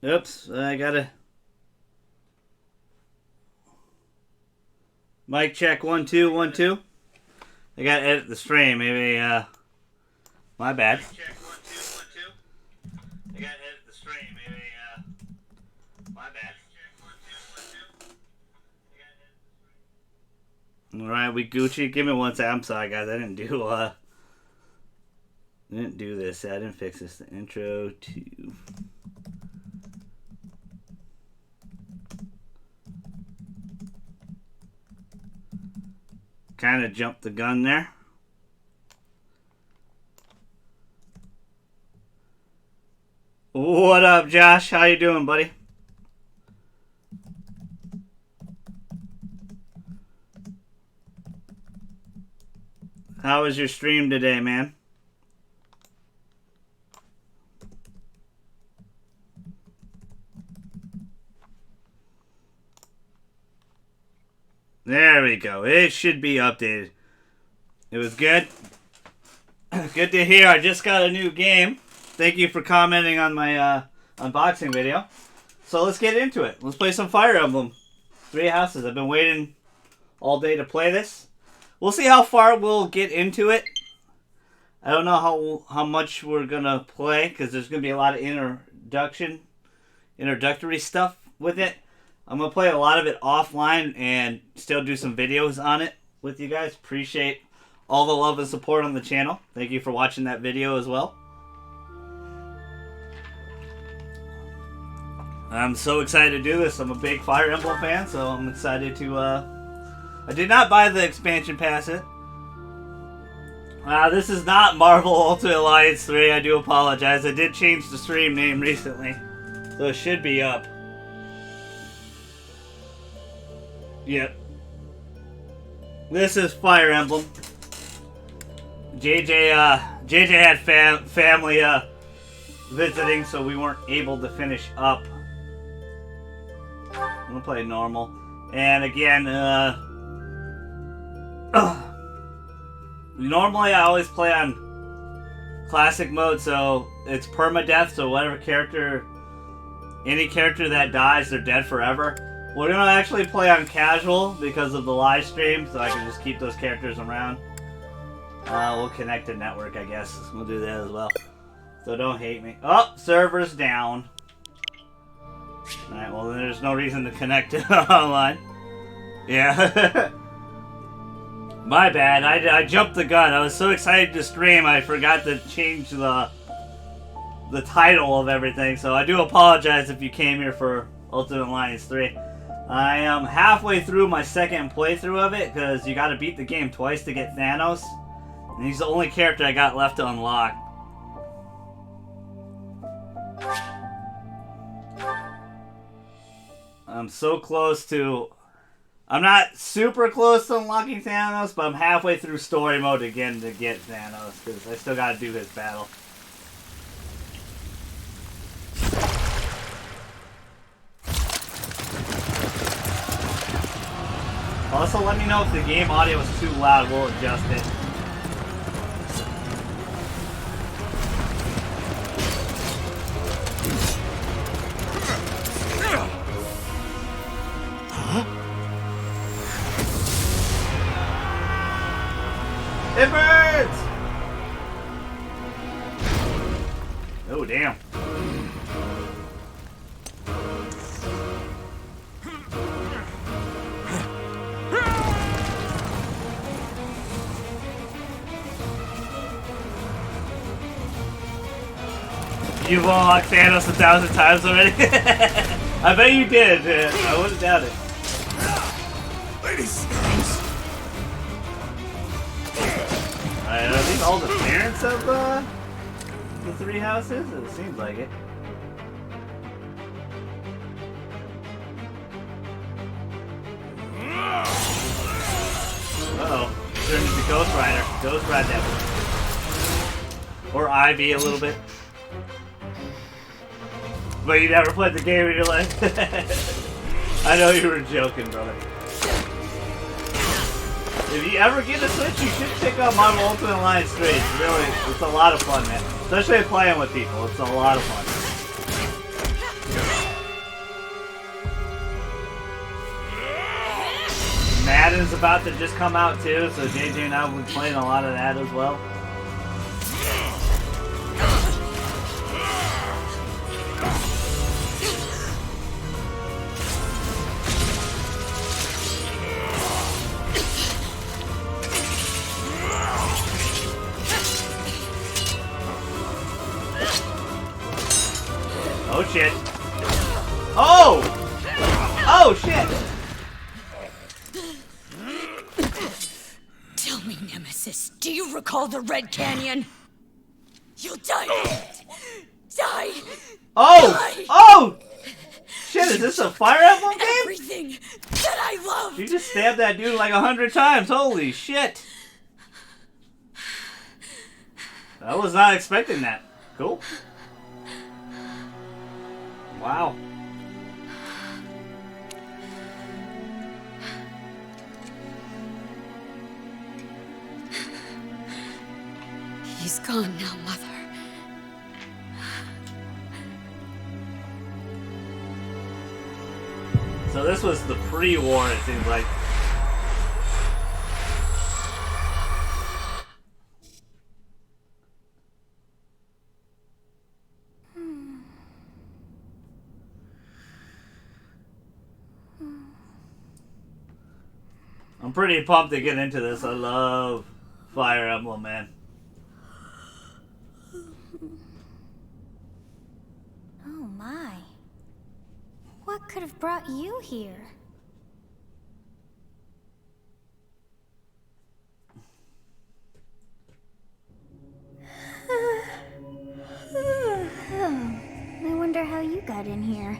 Oops, I gotta... Mic check, 1 2 1 2. I gotta edit the stream, maybe, my bad. Mic check, 1 2 1 2. I gotta edit the stream, maybe, my bad. Alright, we Gucci. Give me one sec. I'm sorry, guys. I didn't do this. I didn't fix this. The intro to... Kind of jumped the gun there. What up, Josh? How you doing, buddy? How was your stream today, man? There we go. It should be updated. It was good. Good to hear. I just got a new game. Thank you for commenting on my unboxing video. So let's get into it. Let's play some Fire Emblem. 3 Houses. I've been waiting all day to play this. We'll see how far we'll get into it. I don't know how much we're going to play because there's going to be a lot of introductory stuff with it. I'm going to play a lot of it offline and still do some videos on it with you guys. Appreciate all the love and support on the channel. Thank you for watching that video as well. I'm so excited to do this. I'm a big Fire Emblem fan, so I'm excited to... I did not buy the expansion pass it. This is not Marvel Ultimate Alliance 3. I do apologize. I did change the stream name recently, so it should be up. Yep. This is Fire Emblem. JJ had family visiting, so we weren't able to finish up. I'm gonna play normal. And again, normally I always play on classic mode, so it's permadeath, so any character that dies, they're dead forever. We're gonna actually play on casual because of the live stream, so I can just keep those characters around. We'll connect to network, I guess. We'll do that as well. So don't hate me. Oh, server's down. Alright, well then there's no reason to connect to online. Yeah. My bad. I jumped the gun. I was so excited to stream, I forgot to change the title of everything. So I do apologize if you came here for Ultimate Alliance 3. I am halfway through my second playthrough of it, because you gotta beat the game twice to get Thanos. And he's the only character I got left to unlock. I'm so close to... I'm not super close to unlocking Thanos, but I'm halfway through story mode again to get Thanos, because I still gotta do his battle. Also, let me know if the game audio is too loud. We'll adjust it. It burns! Oh, damn. You've unlocked Thanos 1,000 times already? I bet you did. I wouldn't doubt it. Ladies. Alright, are these all the parents of the 3 houses? It seems like it. Uh-oh. Turned into Ghost Rider. Ghost Ride that one. Or Ivy a little bit. But you never played the game in your life? I know you were joking, brother. If you ever get a Switch, you should pick up Marvel Ultimate Alliance 3. It's a lot of fun, man. Especially playing with people. It's a lot of fun. Madden's about to just come out too, so JJ and I will be playing a lot of that as well. Oh shit. Oh! Oh shit! Tell me, Nemesis, do you recall the Red Canyon? You'll die. Die. Oh! Die. Oh! Shit, is this a Fire Emblem game? Everything that I love. You just stabbed that dude like 100 times. Holy shit. I was not expecting that. Cool. Wow. He's gone now, Mother. So this was the pre-war, it seems like. I'm pretty pumped to get into this. I love Fire Emblem, man. Oh my. What could have brought you here? Oh, I wonder how you got in here.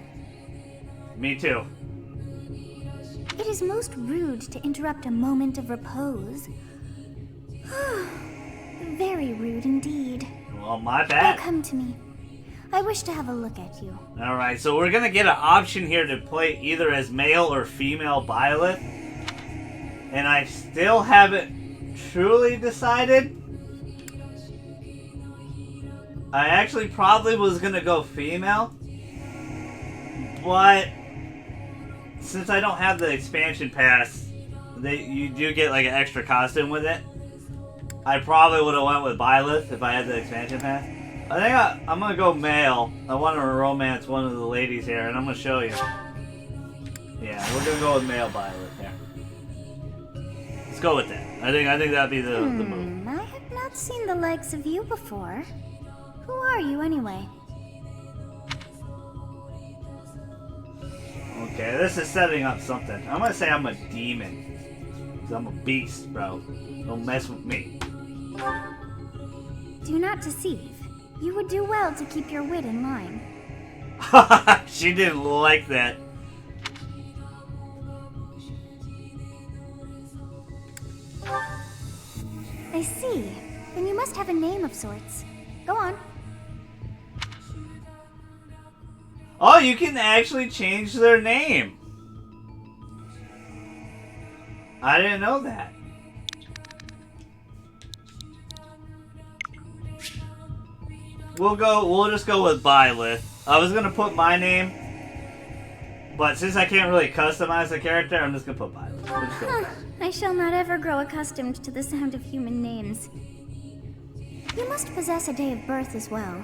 Me too. It is most rude to interrupt a moment of repose. Very rude indeed. Well, my Now bad. come to me. I wish to have a look at you. Alright, so we're gonna get an option here to play either as male or female Byleth. And I still haven't truly decided. I actually probably was gonna go female. But since I don't have the expansion pass, you do get like an extra costume with it. I probably would have went with Byleth if I had the expansion pass. I think I'm gonna go male. I want to romance one of the ladies here, and I'm gonna show you. Yeah, we're gonna go with male Byleth here. Let's go with that. I think that'd be the move. I have not seen the likes of you before. Who are you anyway? Okay, this is setting up something. I'm gonna say I'm a demon. 'Cause I'm a beast, bro. Don't mess with me. Do not deceive. You would do well to keep your wit in line. She didn't like that. I see. Then you must have a name of sorts. Go on. Oh, you can actually change their name. I didn't know that. We'll just go with Byleth. I was gonna put my name, but since I can't really customize the character, I'm just gonna put Byleth. We'll just go with that. I shall not ever grow accustomed to the sound of human names. You must possess a day of birth as well.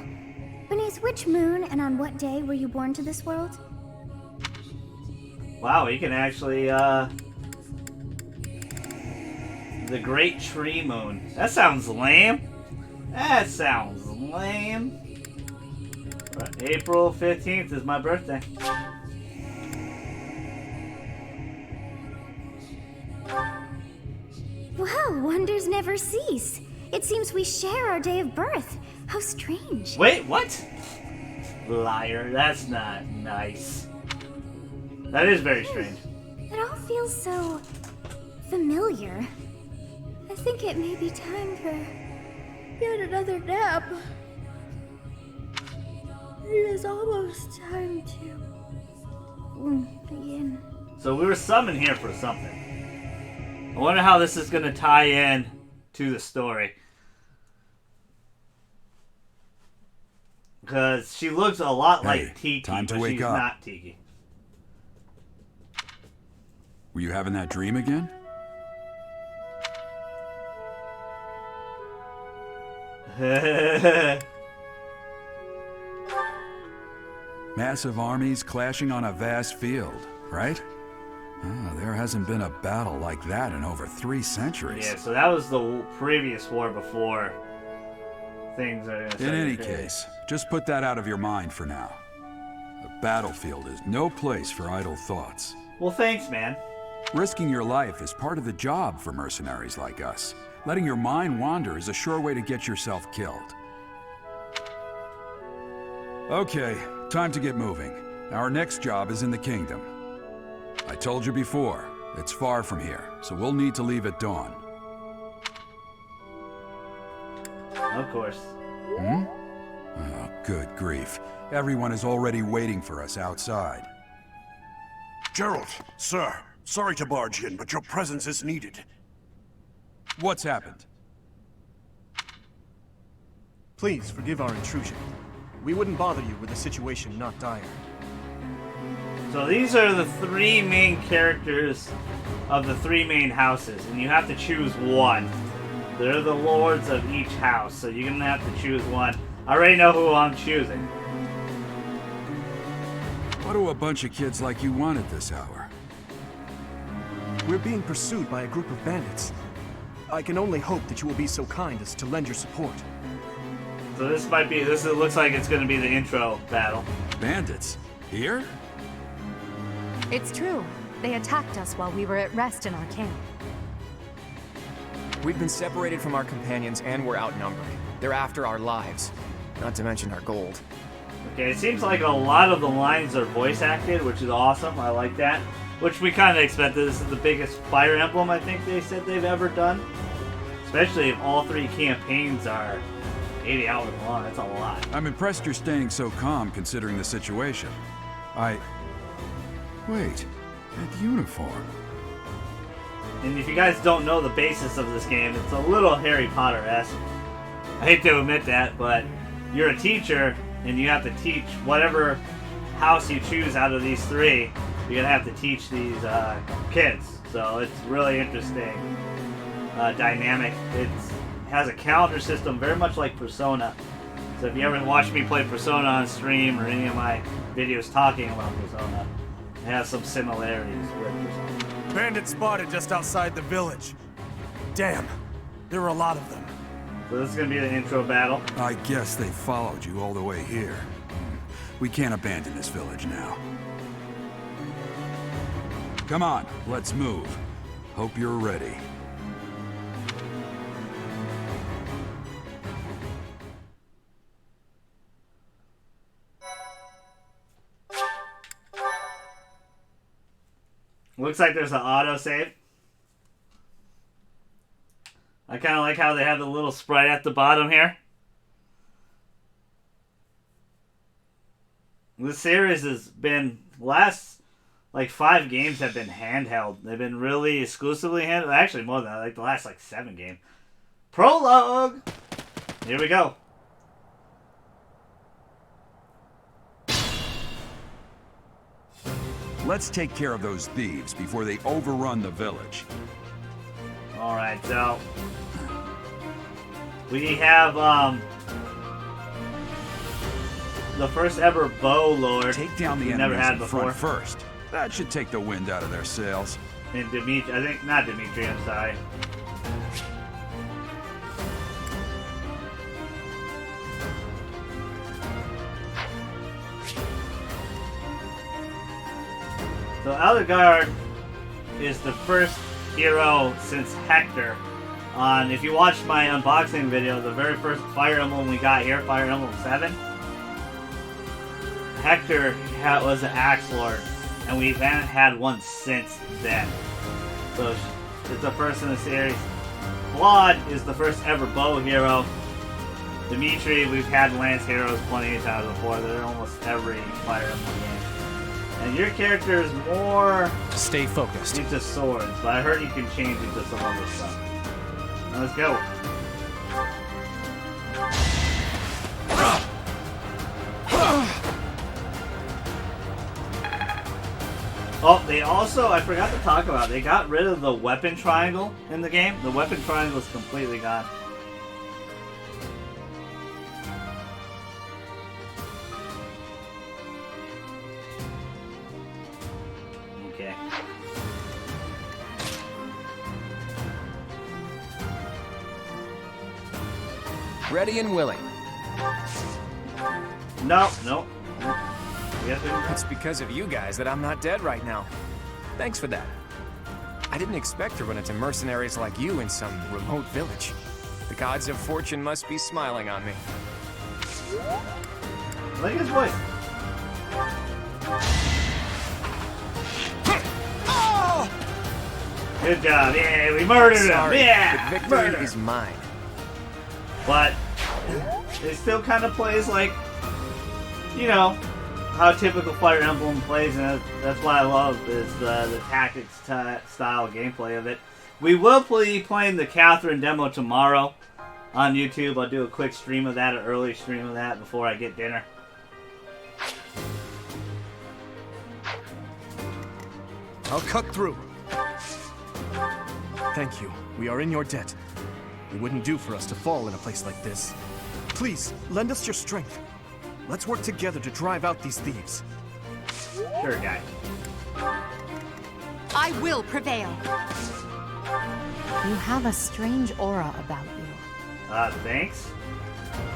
Beneath which moon and on what day were you born to this world? Wow, you can actually, the Great Tree Moon. That sounds lame. That sounds lame. April 15th is my birthday. Well, wonders never cease. It seems we share our day of birth. How strange. Wait, what? Liar, that's not nice. That is very strange. It all feels so familiar. I think it may be time for yet another nap. It is almost time to begin. So we were summoned here for something. I wonder how this is going to tie in to the story. Because she looks a lot like Tiki, time to but wake she's up. not Tiki. Were you having that dream again? Massive armies clashing on a vast field, right? There hasn't been a battle like that in over 3 centuries. Yeah, so that was the previous war before things are... In any case, just put that out of your mind for now. The battlefield is no place for idle thoughts. Well, thanks, man. Risking your life is part of the job for mercenaries like us. Letting your mind wander is a sure way to get yourself killed. Okay, time to get moving. Our next job is in the kingdom. I told you before, it's far from here, so we'll need to leave at dawn. Of course. Oh, good grief. Everyone is already waiting for us outside. Gerald, sir, sorry to barge in, but your presence is needed. What's happened? Please forgive our intrusion. We wouldn't bother you with a situation not dire. So these are the 3 main characters of the 3 main houses, and you have to choose one. They're the lords of each house, so you're gonna have to choose one. I already know who I'm choosing. What do a bunch of kids like you want at this hour? We're being pursued by a group of bandits. I can only hope that you will be so kind as to lend your support. So this might be, it looks like it's gonna be the intro battle. Bandits? Here? It's true. They attacked us while we were at rest in our camp. We've been separated from our companions and we're outnumbered. They're after our lives, not to mention our gold. Okay, it seems like a lot of the lines are voice acted, which is awesome. I like that. Which we kind of expected. This is the biggest Fire Emblem I think they said they've ever done. Especially if all 3 campaigns are 80 hours long. That's a lot. I'm impressed you're staying so calm considering the situation. Wait, that uniform. And if you guys don't know the basis of this game, it's a little Harry Potter-esque. I hate to admit that, but you're a teacher, and you have to teach whatever house you choose out of these 3. You're gonna have to teach these kids. So it's really interesting, dynamic. It has a calendar system very much like Persona. So if you ever watch me play Persona on stream or any of my videos talking about Persona, it has some similarities with Persona. Bandits spotted just outside the village. Damn, there are a lot of them. So this is gonna be the intro battle. I guess they followed you all the way here. We can't abandon this village now. Come on, let's move. Hope you're ready. Looks like there's an autosave. I kind of like how they have the little sprite at the bottom here. This series has been, last like 5 games have been handheld. They've been really exclusively handheld. Actually, more than that, like the last like 7 games. Prologue! Here we go. Let's take care of those thieves before they overrun the village. Alright, so we have the first ever bow lord. Take down the we enemies never had in before. front first. That should take the wind out of their sails. And Dimitri, I think, not Dimitri, I'm sorry. So Eldergard is the first hero since Hector. If you watched my unboxing video, the very first Fire Emblem we got here, Fire Emblem 7, Hector was an Axe Lord, and we haven't had one since then. So it's the first in the series. Claude is the first ever bow hero. Dimitri, we've had lance heroes plenty of times before. They're in almost every Fire Emblem game. And your character is more Stay focused. into swords, but I heard you can change into some other stuff. Now let's go. Oh, they also, I forgot to talk about, they got rid of the weapon triangle in the game. The weapon triangle is completely gone. Okay. Ready and willing. No, no. Yes, It's because of you guys that I'm not dead right now. Thanks for that. I didn't expect to run into mercenaries like you in some remote village. The gods of fortune must be smiling on me. look at his voice. Good job. Yeah, we murdered him. Sorry, Yeah, but victory murder. is mine. But it still kind of plays like, you know, how typical Fire Emblem plays, and that's what I love is the tactics style gameplay of it. We will be playing the Catherine demo tomorrow on YouTube. I'll do a quick stream of that, an early stream of that before I get dinner. I'll cut through. Thank you. We are in your debt. It wouldn't do for us to fall in a place like this. Please, lend us your strength. Let's work together to drive out these thieves. Sure, guy. I will prevail. You have a strange aura about you. Thanks.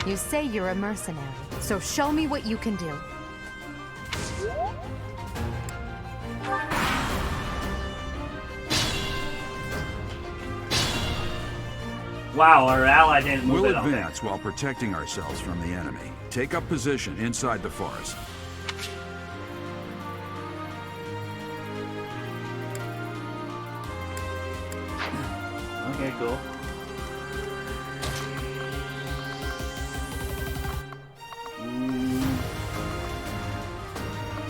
You say you're a mercenary, so show me what you can do. Wow, our ally didn't move We'll it all day. advance while protecting ourselves from the enemy. Take up position inside the forest. Okay, cool.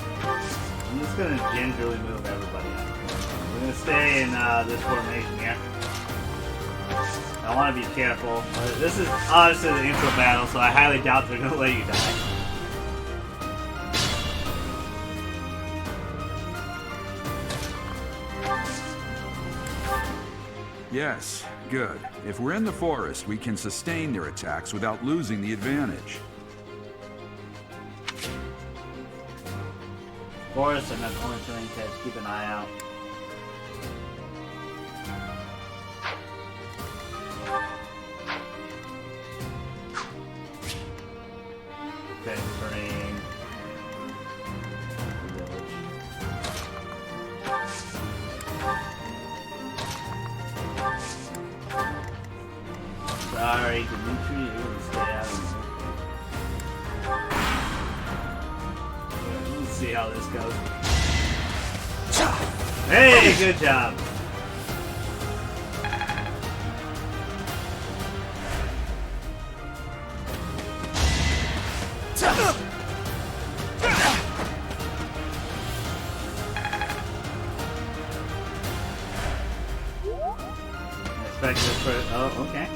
I'm just gonna gingerly move everybody up. We're gonna stay in this formation here. I want to be careful. This is honestly the intro battle, so I highly doubt they're gonna let you die. Yes, good. If we're in the forest, we can sustain their attacks without losing the advantage. Forest and that's only terrain test. Keep an eye out. Okay, terrain. Village. Sorry, Dimitri, you would stay out of here. Let's see how this goes. Hey, good job. Expect this for. Oh, okay.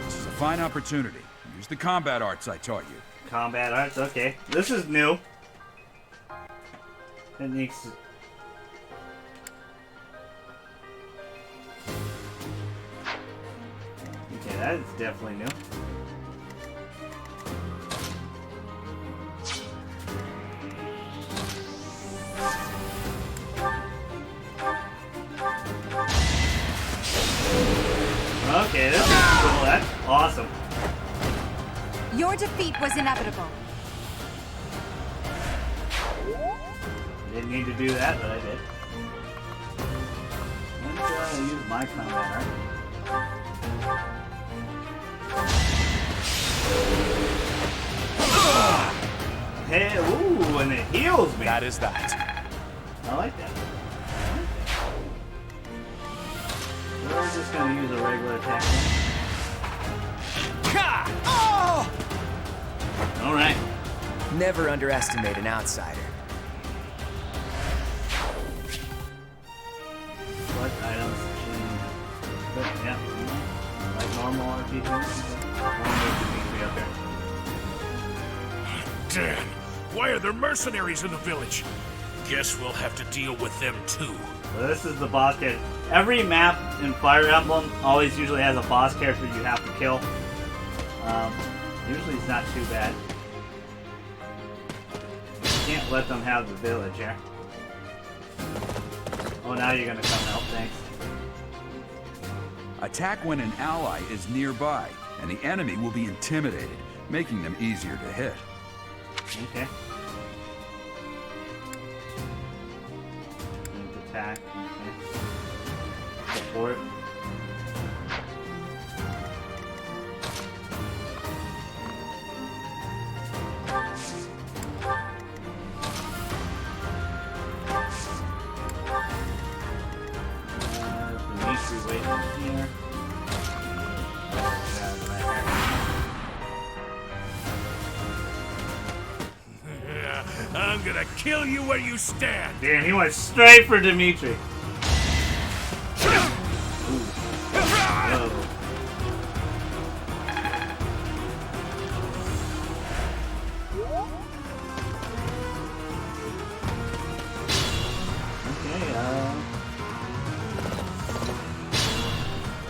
This is a fine opportunity. Use the combat arts I taught you. Combat arts, okay. This is new. Techniques. Okay, that is definitely new. Okay, this is cool. That's awesome. Your defeat was inevitable. Didn't need to do that, but I did. Let's use my combat art. Hey, ooh, and it heals me. That is that. I like that. We're just gonna use a regular attack. Alright. Never underestimate an outsider. What items change? But, yeah. Like normal RPGs. One more Dimitri up there. Dan, Why are there mercenaries in the village? Guess we'll have to deal with them too. So this is the boss character. Every map in Fire Emblem always usually has a boss character you have to kill. Usually it's not too bad. You can't let them have the village here. Oh, now you're gonna come help, thanks. Attack when an ally is nearby, and the enemy will be intimidated, making them easier to hit. Okay. And attack. Okay. Support. Dimitri waiting here. I'm gonna kill you where you stand. Damn, he went straight for Dimitri.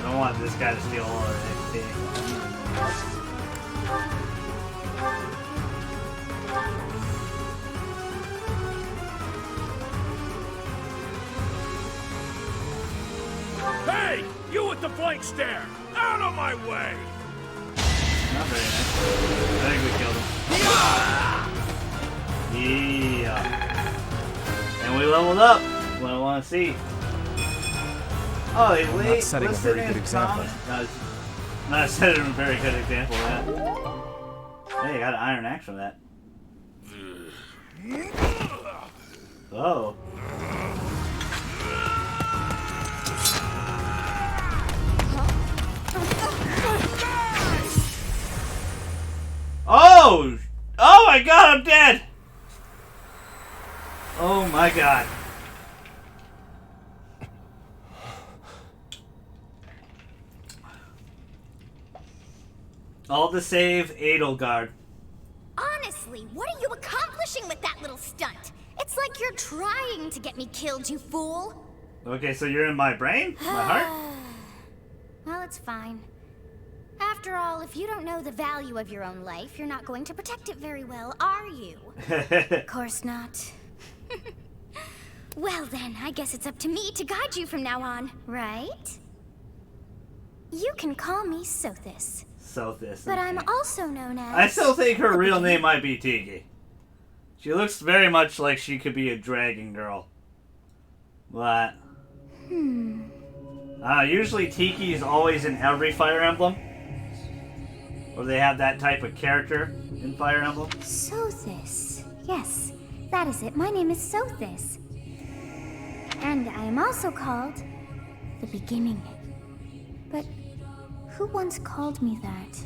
I don't want this guy to steal all our XP. Hey! You with the flank stare! Out of my way! Not very nice. I think we killed him. Yeah. And we leveled up. What I want to see. Oh, he not setting a very good example. Not setting a very good example of that. Hey, you got an iron axe from that. Oh. Oh! Oh my god, I'm dead! Oh my god. All to save Edelgard. Honestly, what are you accomplishing with that little stunt? It's like you're trying to get me killed, you fool. Okay, so you're in my brain? My heart? Well, it's fine. After all, if you don't know the value of your own life, you're not going to protect it very well, are you? Of course not. Well then, I guess it's up to me to guide you from now on, right? You can call me Sothis. Sothis. But I'm also known as... I still think her real name might be Tiki. She looks very much like she could be a dragon girl. But... usually Tiki is always in every Fire Emblem. Or they have that type of character in Fire Emblem. Sothis. Yes, that is it. My name is Sothis. And I am also called the Beginning. But who once called me that?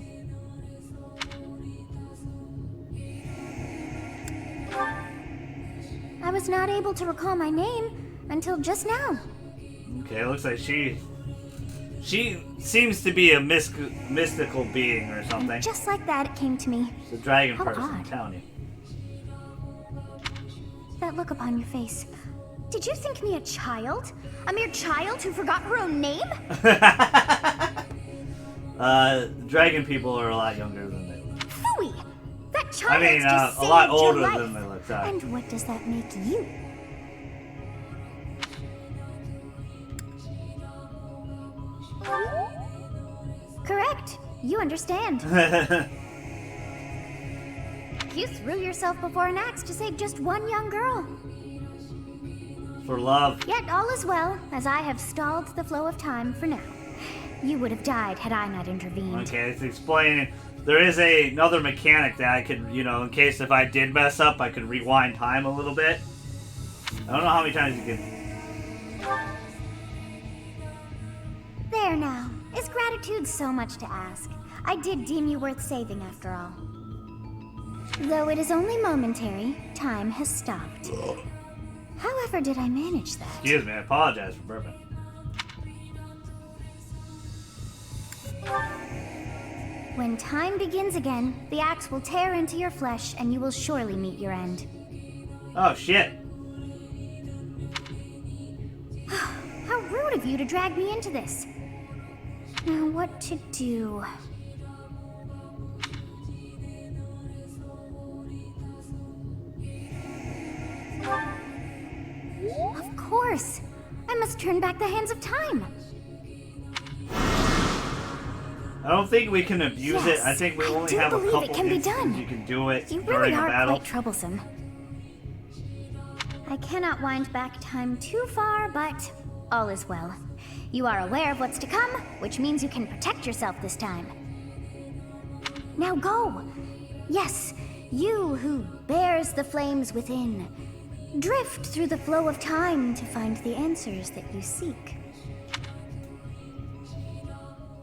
I was not able to recall my name until just now. Okay, looks like she seems to be a mystical being or something. And just like that, it came to me. It's a dragon How person, odd. I'm telling you. That look upon your face. Did you think me a child? A mere child who forgot her own name? Dragon people are a lot younger than they look. Phooey! That child I mean, just a lot saved your older life. than they look, sorry. And what does that make you? Correct. You understand. You threw yourself before an axe to save just one young girl. For love. Yet all is well, as I have stalled the flow of time for now. You would have died had I not intervened. Okay, it's explaining. There is another mechanic that I could, you know, in case if I did mess up, I could rewind time a little bit. I don't know how many times you can. There now. Is gratitude so much to ask? I did deem you worth saving after all. Though it is only momentary, time has stopped. However did I manage that? Excuse me, I apologize for burping. When time begins again, the axe will tear into your flesh and you will surely meet your end. Oh, shit. How rude of you to drag me into this. Now, what to do? Of course! I must turn back the hands of time! I don't think we can abuse it. Yes, I think we I only do have a believe couple it can be instances done. you can do it You during really a are battle. quite troublesome. I cannot wind back time too far, but all is well. You are aware of what's to come, which means you can protect yourself this time. Now go! Yes, you who bears the flames within. Drift through the flow of time to find the answers that you seek.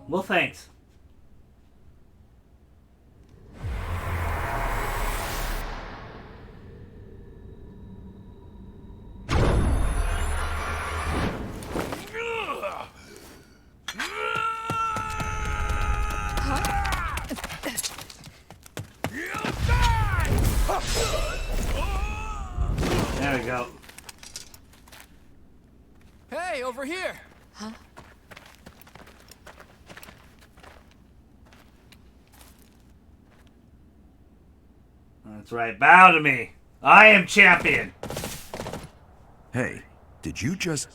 Well, thanks. There we go. Hey, over here! That's right. Bow to me. I am champion. Hey, did you just...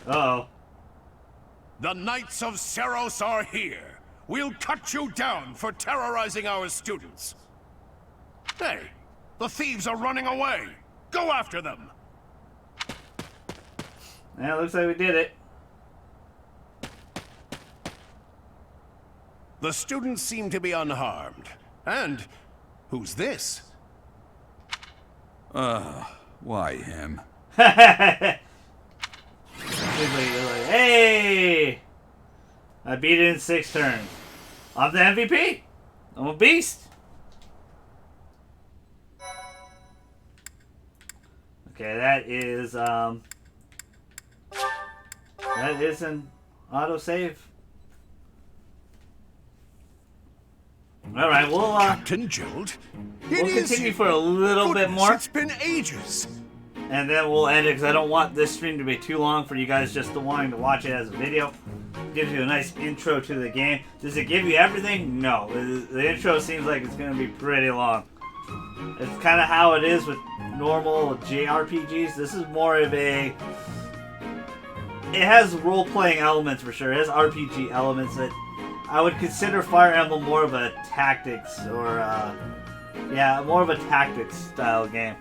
Uh-oh. The Knights of Seros are here. We'll cut you down for terrorizing our students. Hey, the thieves are running away. Go after them. Yeah, looks like we did it. The students seem to be unharmed. And who's this? Why him? Hey! I beat it in 6 turns. I'm the MVP. I'm a beast. Okay, that is an autosave. All right, we'll Captain Gerald? we'll continue for a little bit more, It's been ages. and then we'll end it because I don't want this stream to be too long for you guys just wanting to watch it as a video. Gives you a nice intro to the game. Does it give you everything? No. The intro seems like it's going to be pretty long. It's kind of how it is with normal JRPGs. This is more of a... It has role-playing elements for sure. It has RPG elements that I would consider Fire Emblem more of a tactics or, yeah, more of a tactics style game.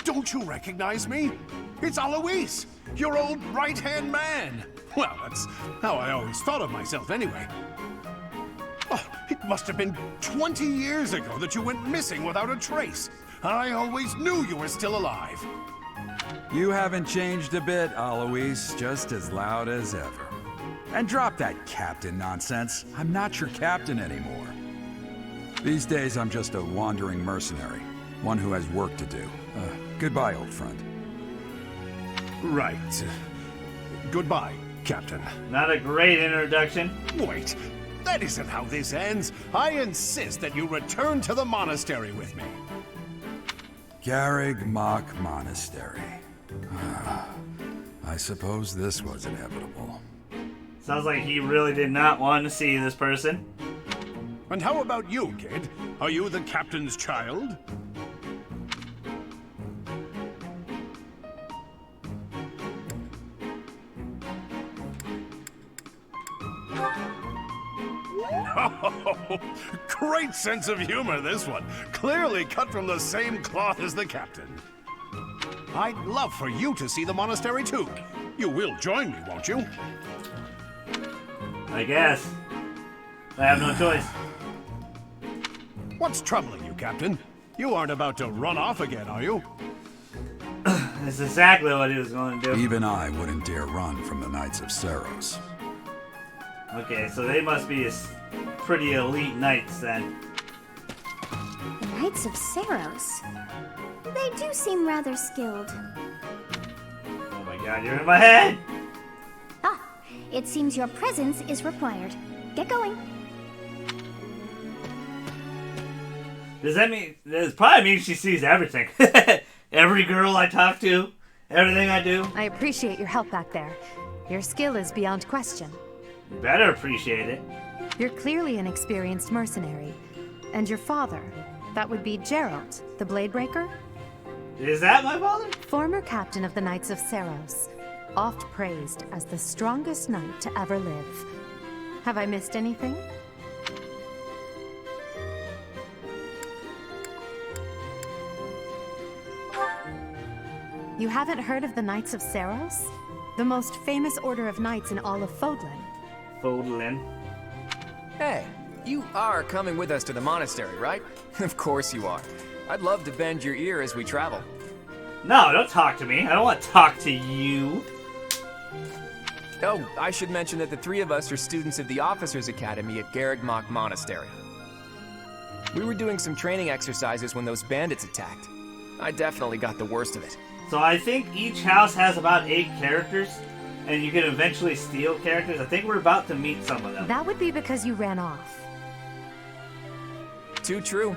Don't you recognize me? It's Alois, your old right-hand man. Well, that's how I always thought of myself anyway. Oh, it must have been 20 years ago that you went missing without a trace. I always knew you were still alive. You haven't changed a bit, Alois. Just as loud as ever. And drop that captain nonsense. I'm not your captain anymore. These days, I'm just a wandering mercenary. One who has work to do. Goodbye, old friend. Right. Goodbye, Captain. Not a great introduction. Wait, that isn't how this ends. I insist that you return to the monastery with me. Garrig Mach Monastery. I suppose this was inevitable. Sounds like he really did not want to see this person. And how about you, kid? Are you the captain's child? Oh, great sense of humor, this one. Clearly cut from the same cloth as the captain. I'd love for you to see the monastery too. You will join me, won't you? I guess. I have no choice. What's troubling you, Captain? You aren't about to run off again, are you? That's exactly what he was going to do. Even I wouldn't dare run from the Knights of Seros. Okay, so they must be pretty elite knights then. The Knights of Seros? They do seem rather skilled. Oh my God, you're in my head! Ah, it seems your presence is required. Get going. Does that mean... This probably means she sees everything. Every girl I talk to, everything I do. I appreciate your help back there. Your skill is beyond question. You better appreciate it. You're clearly an experienced mercenary. And your father, that would be Geralt, the Bladebreaker? Is that my father? Former captain of the Knights of Seiros, oft praised as the strongest knight to ever live. Have I missed anything? You haven't heard of the Knights of Seiros? The most famous order of knights in all of Fodlan. Fodlan. Hey, you are coming with us to the monastery, right? Of course you are. I'd love to bend your ear as we travel. No, don't talk to me. I don't want to talk to you. Oh, I should mention that the three of us are students of the Officers' Academy at Garrigmach Monastery. We were doing some training exercises when those bandits attacked. I definitely got the worst of it. So I think each house has about 8 characters, and you can eventually steal characters. I think we're about to meet some of them. That would be because you ran off. Too true.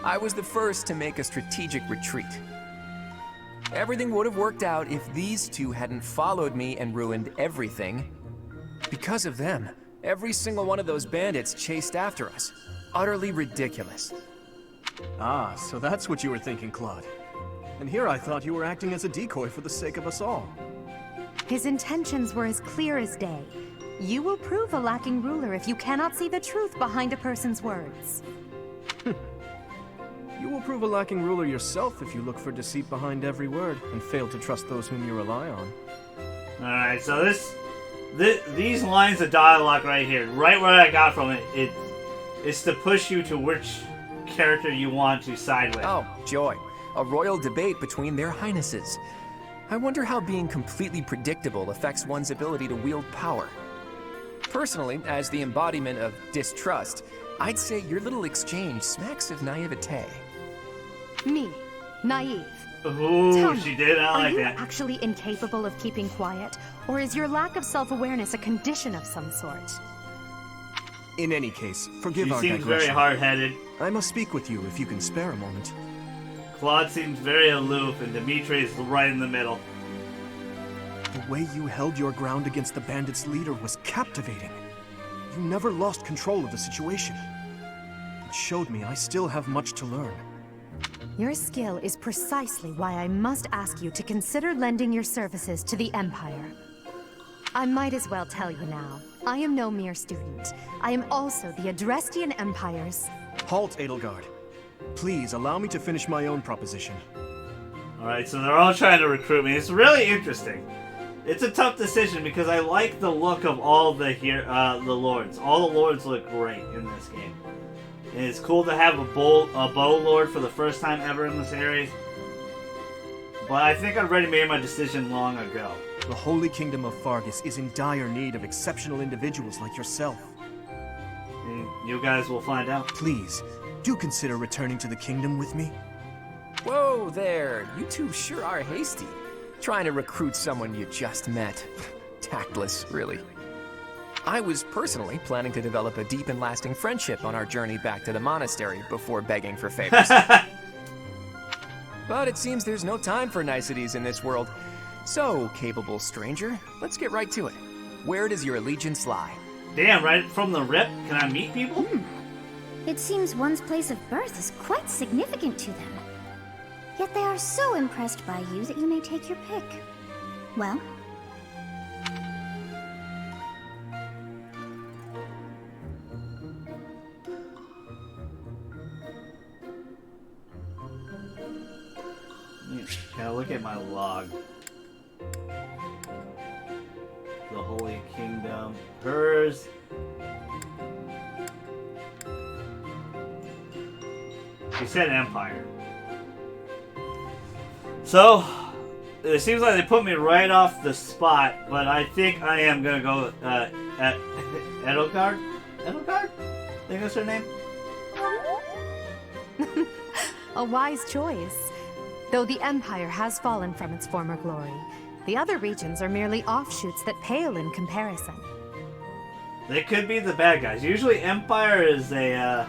I was the first to make a strategic retreat. Everything would have worked out if these two hadn't followed me and ruined everything. Because of them, every single one of those bandits chased after us. Utterly ridiculous. Ah, so that's what you were thinking, Claude. And here I thought you were acting as a decoy for the sake of us all. His intentions were as clear as day. You will prove a lacking ruler if you cannot see the truth behind a person's words. You will prove a lacking ruler yourself if you look for deceit behind every word and fail to trust those whom you rely on. Alright, so these lines of dialogue right here, right where I got from it, it's to push you to which character you want to side with. Oh, joy. A royal debate between their highnesses. I wonder how being completely predictable affects one's ability to wield power. Personally, as the embodiment of distrust, I'd say your little exchange smacks of naivete. Me, naive. Ooh, Tell she me, did. I are like you that. actually incapable of keeping quiet? Or is your lack of self-awareness a condition of some sort? In any case, forgive She our seems digression. very hard-headed. I must speak with you if you can spare a moment. Claude seems very aloof, and Dimitri is right in the middle. The way you held your ground against the bandits' leader was captivating. You never lost control of the situation. It showed me I still have much to learn. Your skill is precisely why I must ask you to consider lending your services to the Empire. I might as well tell you now. I am no mere student. I am also the Adrestian Empire's... Halt, Edelgard. Please allow me to finish my own proposition. Alright, so they're all trying to recruit me. It's really interesting. It's a tough decision because I like the look of all the lords. All the lords look great in this game. And it's cool to have a bow lord for the first time ever in the series. But I think I've already made my decision long ago. The Holy Kingdom of Fargus is in dire need of exceptional individuals like yourself. And you guys will find out. Please, do consider returning to the kingdom with me. Whoa there, you two sure are hasty. Trying to recruit someone you just met. Tactless, really. I was personally planning to develop a deep and lasting friendship on our journey back to the monastery before begging for favors. But it seems there's no time for niceties in this world. So, capable stranger, let's get right to it. Where does your allegiance lie? Damn, right from the rip? Can I meet people? It seems one's place of birth is quite significant to them. Yet they are so impressed by you that you may take your pick. Well? Can I look at my log? The Holy Kingdom. Hers. She said Empire. So, it seems like they put me right off the spot, but I think I am gonna go at Edelgard? Edelgard? I think that's her name? A wise choice. Though the Empire has fallen from its former glory, The other regions are merely offshoots that pale in comparison. They could be the bad guys. Usually Empire is a, at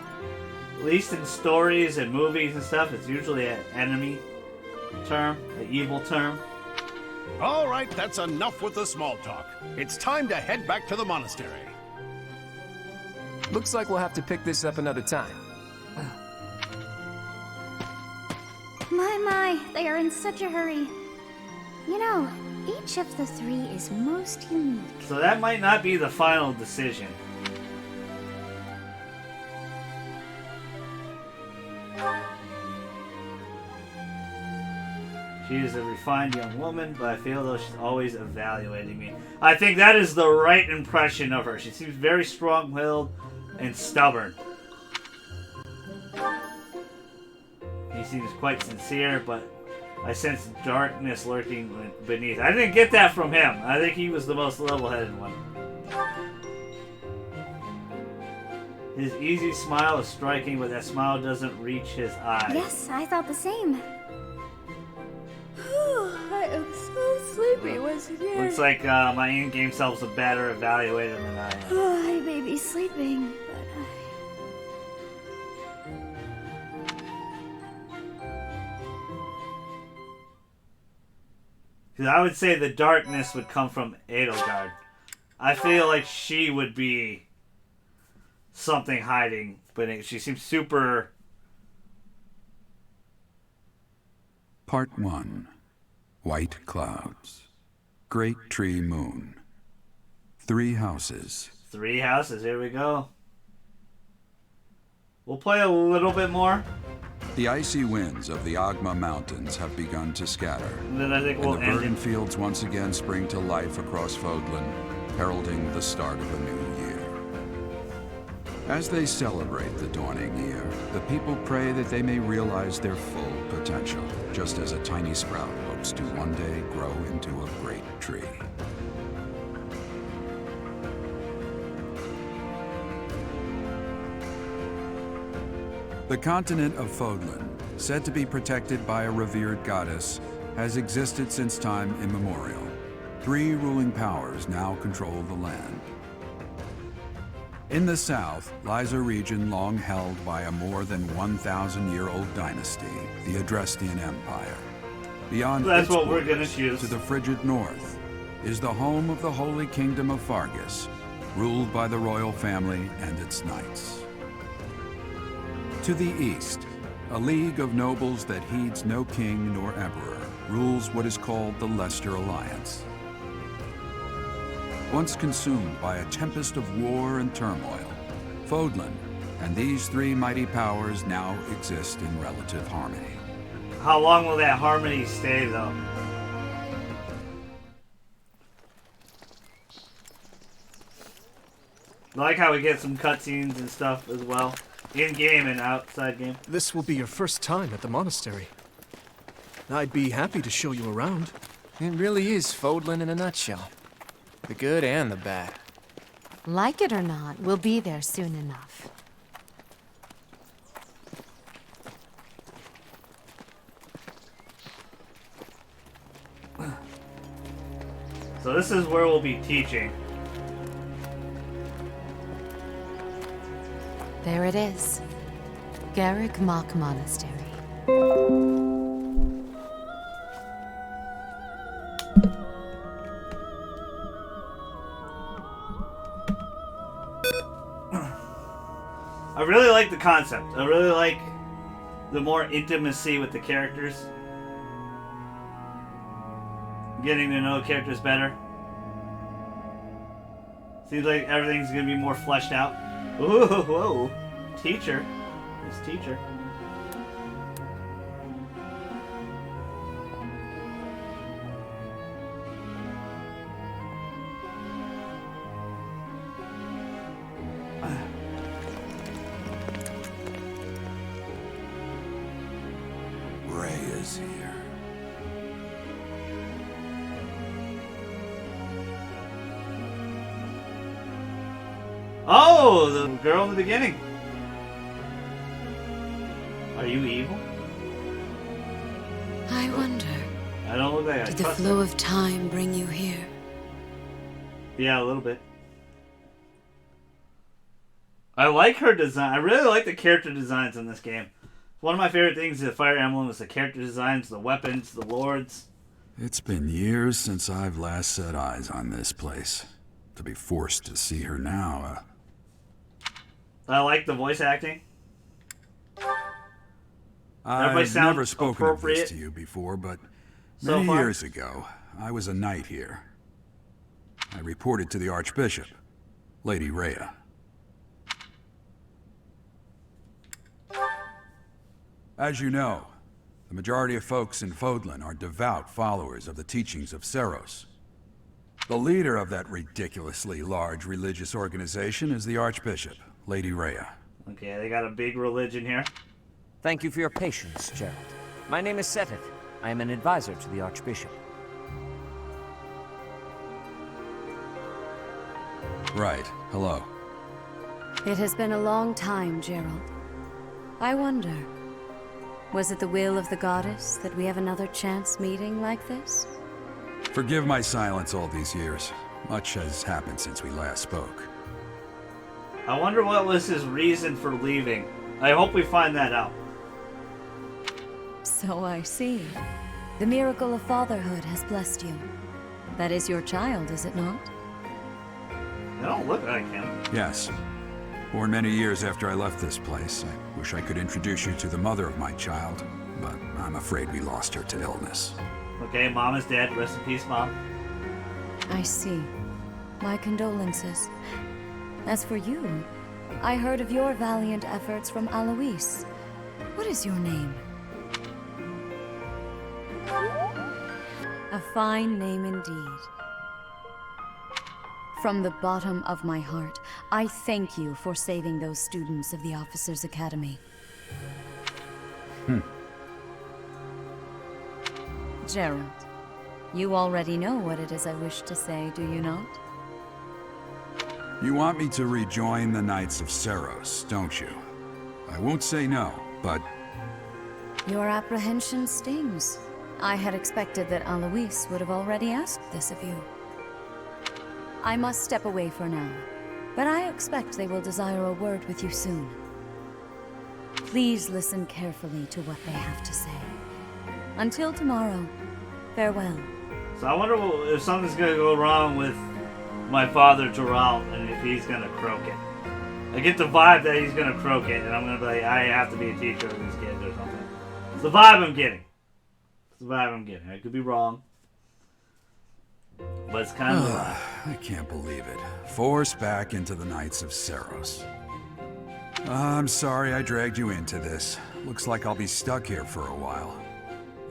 least in stories and movies and stuff, it's usually an enemy term, an evil term. All right, that's enough with the small talk. It's time to head back to the monastery. Looks like we'll have to pick this up another time. My, they are in such a hurry. You know, each of the three is most unique. So that might not be the final decision. She is a refined young woman, but I feel though she's always evaluating me. I think that is the right impression of her. She seems very strong-willed and stubborn. He seems quite sincere, but I sense darkness lurking beneath. I didn't get that from him. I think he was the most level-headed one. His easy smile is striking, but that smile doesn't reach his eyes. Yes, I thought the same. I am so sleepy once again. Looks like my in-game self's a better evaluator than I am. I may be sleeping, but Because I would say the darkness would come from Edelgard. I feel like she would be something hiding, but she seems super... Part 1. White clouds. Great tree moon. 3 houses. 3 houses, here we go. We'll play a little bit more. The icy winds of the Agma Mountains have begun to scatter. And then I think And we'll the end verdant it. fields once again spring to life across Fodlan, heralding the start of a new year. As they celebrate the dawning year, the people pray that they may realize their full potential, just as a tiny sprout hopes to one day grow into a great tree. The continent of Fodlan, said to be protected by a revered goddess, has existed since time immemorial. 3 ruling powers now control the land. In the south lies a region long held by a more than 1,000-year-old dynasty, the Adrestian Empire. Beyond That's its what we're borders, gonna choose. to the frigid north, is the home of the Holy Kingdom of Fargus, ruled by the royal family and its knights. To the east, a league of nobles that heeds no king nor emperor rules what is called the Leicester Alliance. Once consumed by a tempest of war and turmoil, Fodlan and these 3 mighty powers now exist in relative harmony. How long will that harmony stay, though? I like how we get some cutscenes and stuff as well. In-game and outside game. This will be your first time at the monastery. I'd be happy to show you around. It really is Fodlan in a nutshell. The good and the bad. Like it or not, we'll be there soon enough. So this is where we'll be teaching. There it is. Garrick Mach Monastery. I really like the concept. I really like the more intimacy with the characters. Getting to know characters better. Seems like everything's gonna be more fleshed out. Ooh, whoa. Teacher. This teacher. Ray is here. Oh, the girl in the beginning. Are you evil? I wonder. I don't look like I Did the trust flow her. of time bring you here? Yeah, a little bit. I like her design. I really like the character designs in this game. One of my favorite things in Fire Emblem is the character designs, the weapons, the lords. It's been years since I've last set eyes on this place. To be forced to see her now, I like the voice acting. Everybody I've sounds never spoken of appropriate this to you before, but so many far. years ago, I was a knight here. I reported to the Archbishop, Lady Rhea. As you know, the majority of folks in Fodlan are devout followers of the teachings of Seros. The leader of that ridiculously large religious organization is the Archbishop, Lady Rhea. Okay, they got a big religion here. Thank you for your patience, Gerald. My name is Seteth. I am an advisor to the Archbishop. Right, hello. It has been a long time, Gerald. I wonder, was it the will of the goddess that we have another chance meeting like this? Forgive my silence all these years. Much has happened since we last spoke. I wonder what was his reason for leaving. I hope we find that out. So I see. The miracle of fatherhood has blessed you. That is your child, is it not? They don't look like him. Yes. Born many years after I left this place. I wish I could introduce you to the mother of my child, but I'm afraid we lost her to illness. Okay, Mom is dead. Rest in peace, Mom. I see. My condolences. As for you, I heard of your valiant efforts from Alois. What is your name? A fine name indeed. From the bottom of my heart, I thank you for saving those students of the Officers' Academy. Gerald, you already know what it is I wish to say, do you not? You want me to rejoin the Knights of Seros, don't you? I won't say no, but Your apprehension stings. I had expected that Alois would have already asked this of you. I must step away for now, but I expect they will desire a word with you soon. Please listen carefully to what they have to say. Until tomorrow, farewell. So I wonder if something's gonna go wrong with my father, Geralt, and if he's gonna croak it. I get the vibe that he's gonna croak it, and I'm gonna be like, I have to be a teacher of these kids or something. It's the vibe I'm getting. It's the vibe I'm getting. I could be wrong. But it's kind of the vibe. I can't believe it. Forced back into the Knights of Seros. I'm sorry I dragged you into this. Looks like I'll be stuck here for a while.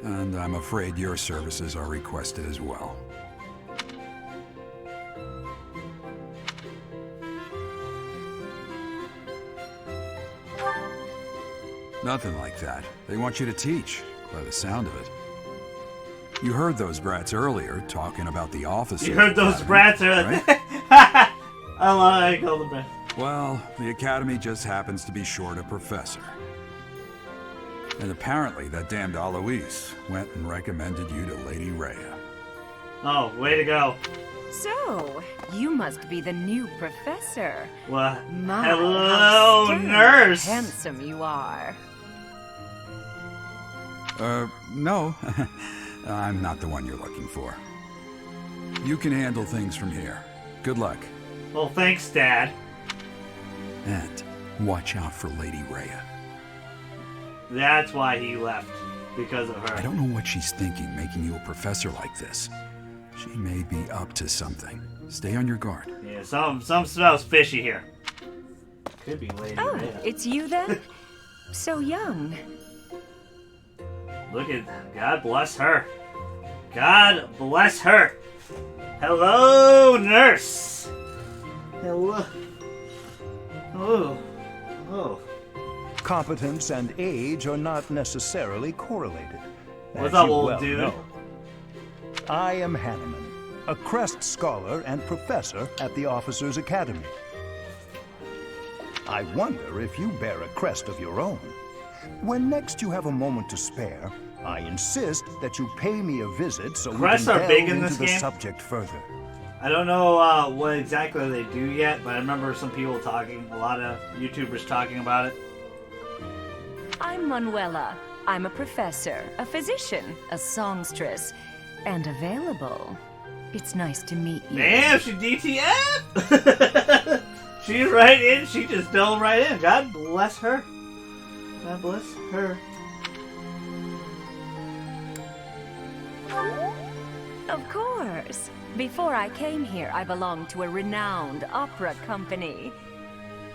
And I'm afraid your services are requested as well. Nothing like that. They want you to teach, by the sound of it. You heard those brats earlier talking about the officers. You heard those academy, brats earlier. right? I love how you call them brats. Well, the academy just happens to be short a professor. And apparently that damned Alois went and recommended you to Lady Rhea. Oh, way to go. So, you must be the new professor. Well, My, hello, how stern and nurse. handsome you are. No. I'm not the one you're looking for. You can handle things from here. Good luck. Well, thanks, Dad. And watch out for Lady Rhea. That's why he left. Because of her. I don't know what she's thinking making you a professor like this. She may be up to something. Stay on your guard. Yeah, some smells fishy here. Could be Lady Oh, Rhea. it's you then? So young. Look at God bless her. God bless her. Hello, nurse. Hello. Oh. Oh. Competence and age are not necessarily correlated. What's as up, you old well dude? know. I am Hanneman, a Crest Scholar and Professor at the Officers' Academy. I wonder if you bear a crest of your own. When next you have a moment to spare, I insist that you pay me a visit so we Crests can are delve big in into this the game? subject further. I don't know what exactly they do yet, but I remember some people talking, a lot of YouTubers talking about it. I'm Manuela. I'm a professor, a physician, a songstress, and available. It's nice to meet you. Damn, she DTF! She's right in, she just dove right in. God bless her. God bless her. Of course. Before I came here, I belonged to a renowned opera company.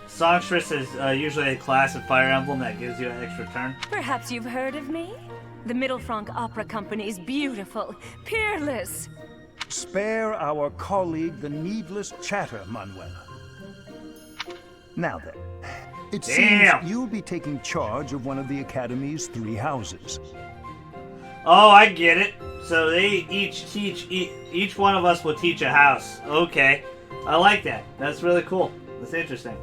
Songstress is usually a class of Fire Emblem that gives you an extra turn. Perhaps you've heard of me? The Mittelfranc Opera Company is beautiful, peerless. Spare our colleague the needless chatter, Manuela. Now then, it Damn. seems you'll be taking charge of one of the Academy's 3 houses. Oh, I get it. So they each teach, each one of us will teach a house. Okay. I like that. That's really cool. That's interesting.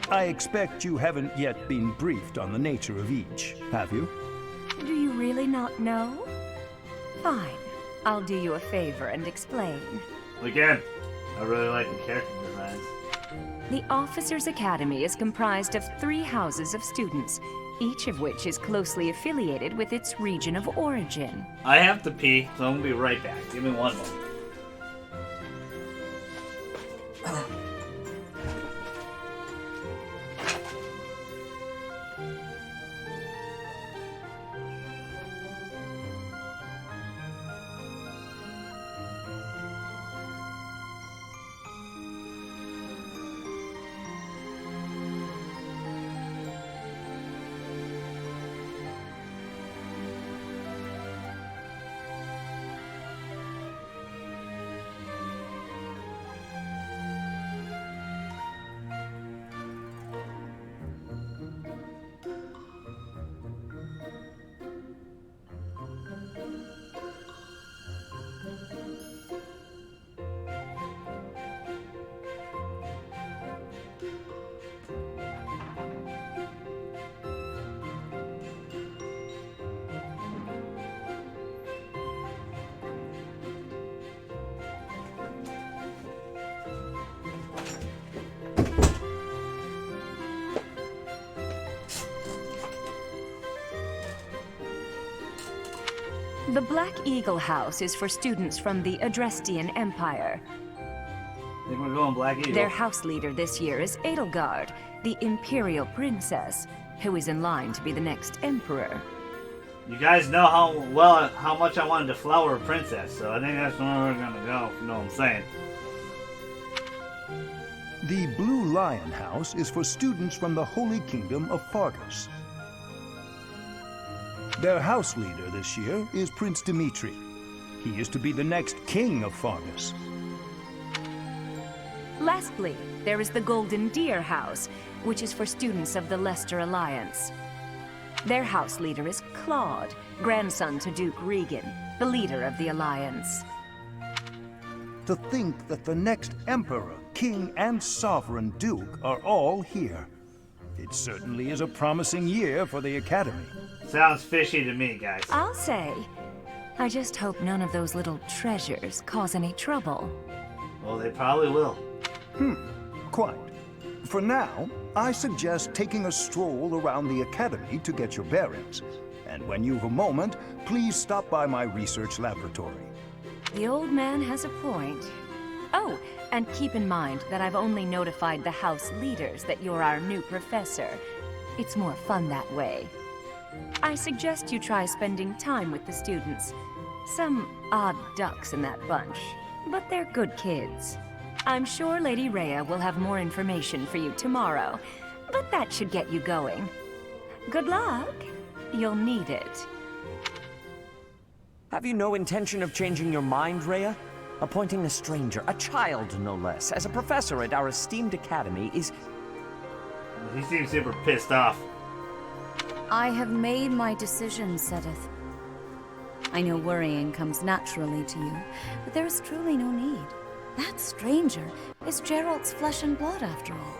I expect you haven't yet been briefed on the nature of each, have you? Do you really not know? Fine. I'll do you a favor and explain. Again, I really like the character designs. The Officers' Academy is comprised of 3 houses of students, each of which is closely affiliated with its region of origin. I have to pee, so I'm gonna be right back. Give me one moment. The Black Eagle House is for students from the Adrestian Empire. I think we're going Black Eagle. Their house leader this year is Edelgard, the Imperial Princess, who is in line to be the next Emperor. You guys know how much I wanted to flower a princess, so I think that's where we're gonna go, if you know what I'm saying. The Blue Lion House is for students from the Holy Kingdom of Fargus. Their house leader this year is Prince Dimitri. He is to be the next king of Fargus. Lastly, there is the Golden Deer House, which is for students of the Leicester Alliance. Their house leader is Claude, grandson to Duke Regan, the leader of the Alliance. To think that the next Emperor, King, and Sovereign Duke are all here. It certainly is a promising year for the Academy. Sounds fishy to me, guys. I'll say. I just hope none of those little treasures cause any trouble. Well, they probably will. Quite. For now, I suggest taking a stroll around the Academy to get your bearings. And when you've a moment, please stop by my research laboratory. The old man has a point. Oh, and keep in mind that I've only notified the house leaders that you're our new professor. It's more fun that way. I suggest you try spending time with the students. Some odd ducks in that bunch, but they're good kids. I'm sure Lady Rhea will have more information for you tomorrow, but that should get you going. Good luck. You'll need it. Have you no intention of changing your mind, Rhea? Appointing a stranger, a child no less, as a professor at our esteemed academy is... He seems super pissed off. I have made my decision, Sedith. I know worrying comes naturally to you, but there is truly no need. That stranger is Gerald's flesh and blood, after all.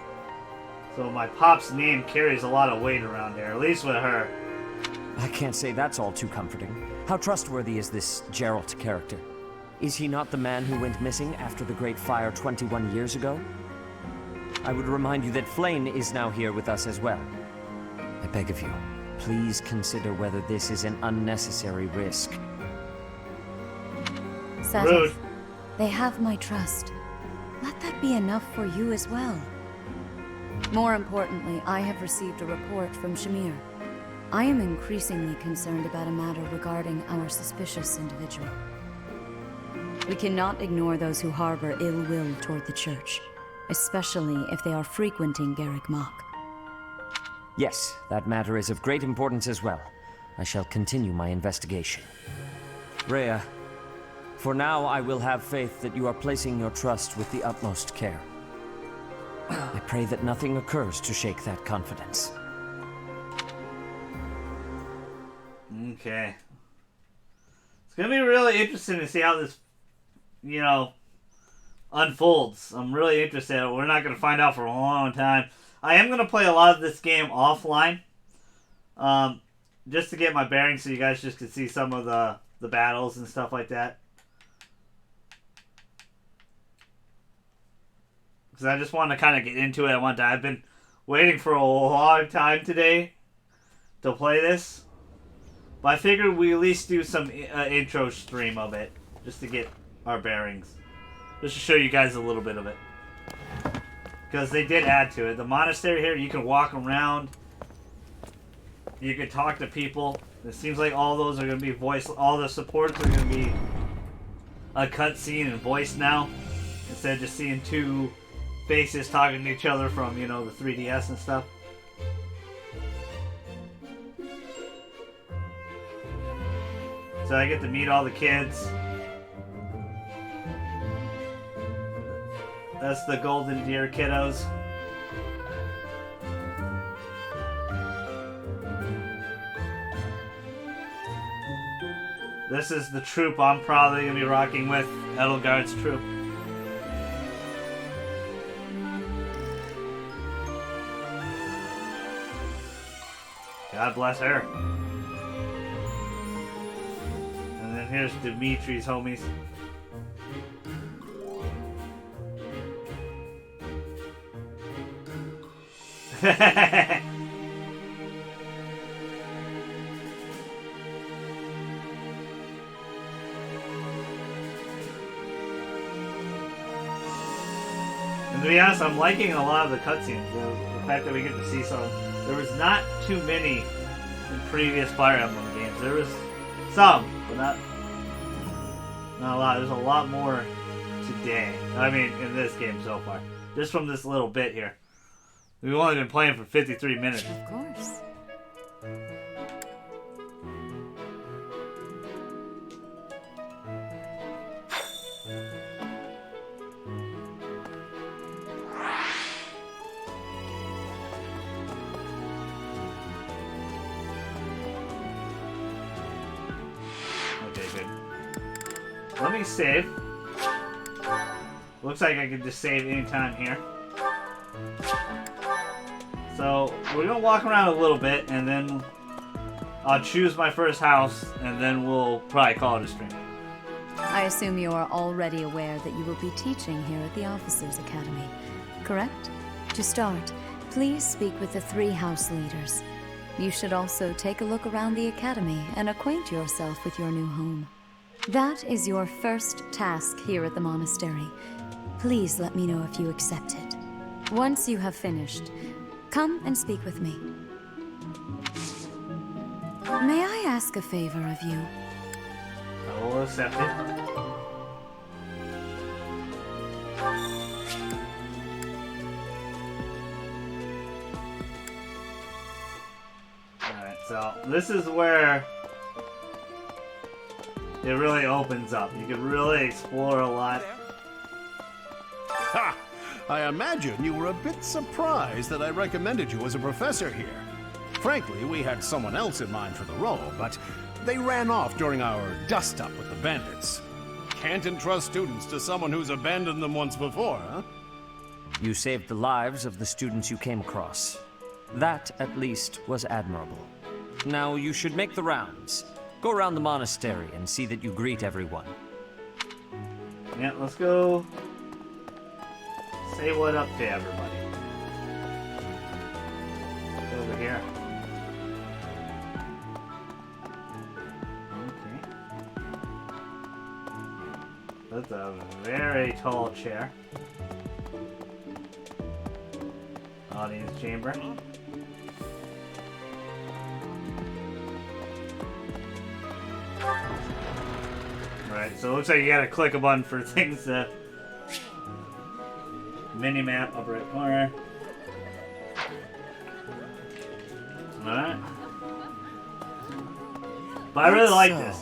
So my pop's name carries a lot of weight around here, at least with her. I can't say that's all too comforting. How trustworthy is this Geralt character? Is he not the man who went missing after the Great Fire 21 years ago? I would remind you that Flame is now here with us as well. I beg of you, please consider whether this is an unnecessary risk. Settled. They have my trust. Let that be enough for you as well. More importantly, I have received a report from Shamir. I am increasingly concerned about a matter regarding our suspicious individual. We cannot ignore those who harbor ill will toward the Church, especially if they are frequenting Garrick Mach. Yes, that matter is of great importance as well. I shall continue my investigation. Rhea, for now I will have faith that you are placing your trust with the utmost care. I pray that nothing occurs to shake that confidence. Okay. It's gonna be really interesting to see how this, unfolds. I'm really interested. We're not gonna find out for a long time. I am gonna play a lot of this game offline, just to get my bearings, so you guys just can see some of the battles and stuff like that. Because I just want to kind of get into it at one time. I've been waiting for a long time today to play this. But I figured we at least do some intro stream of it, just to get our bearings. Just to show you guys a little bit of it. Because they did add to it. The monastery here, you can walk around. You can talk to people. It seems like all those are going to be voiced. All the supports are going to be a cutscene and voice now. Instead of just seeing two faces talking to each other from, the 3DS and stuff. So I get to meet all the kids. That's the Golden Deer kiddos. This is the troop I'm probably going to be rocking with, Edelgard's troop. God bless her. And then here's Dimitri's homies. And to be honest, I'm liking a lot of the cutscenes. The fact that we get to see some. There was not too many in previous Fire Emblem games. There was some, but not a lot. There's a lot more today. I mean, in this game so far. Just from this little bit here. We've only been playing for 53 minutes. Of course. Okay, good. Let me save. Looks like I can just save anytime here. So, we're going to walk around a little bit, and then I'll choose my first house, and then we'll probably call it a stream. I assume you are already aware that you will be teaching here at the Officers' Academy, correct? To start, please speak with the 3 house leaders. You should also take a look around the academy and acquaint yourself with your new home. That is your first task here at the monastery. Please let me know if you accept it. Once you have finished, come and speak with me. May I ask a favor of you? I will accept it. Alright, so this is where it really opens up. You can really explore a lot. Ha! I imagine you were a bit surprised that I recommended you as a professor here. Frankly, we had someone else in mind for the role, but they ran off during our dust-up with the bandits. Can't entrust students to someone who's abandoned them once before, huh? You saved the lives of the students you came across. That, at least, was admirable. Now you should make the rounds. Go around the monastery and see that you greet everyone. Yeah, let's go say what up to everybody. Over here. Okay. That's a very tall chair. Audience chamber. Right, so it looks like you gotta click a button for things to... Mini-map, upper right corner. Alright. But I really like this.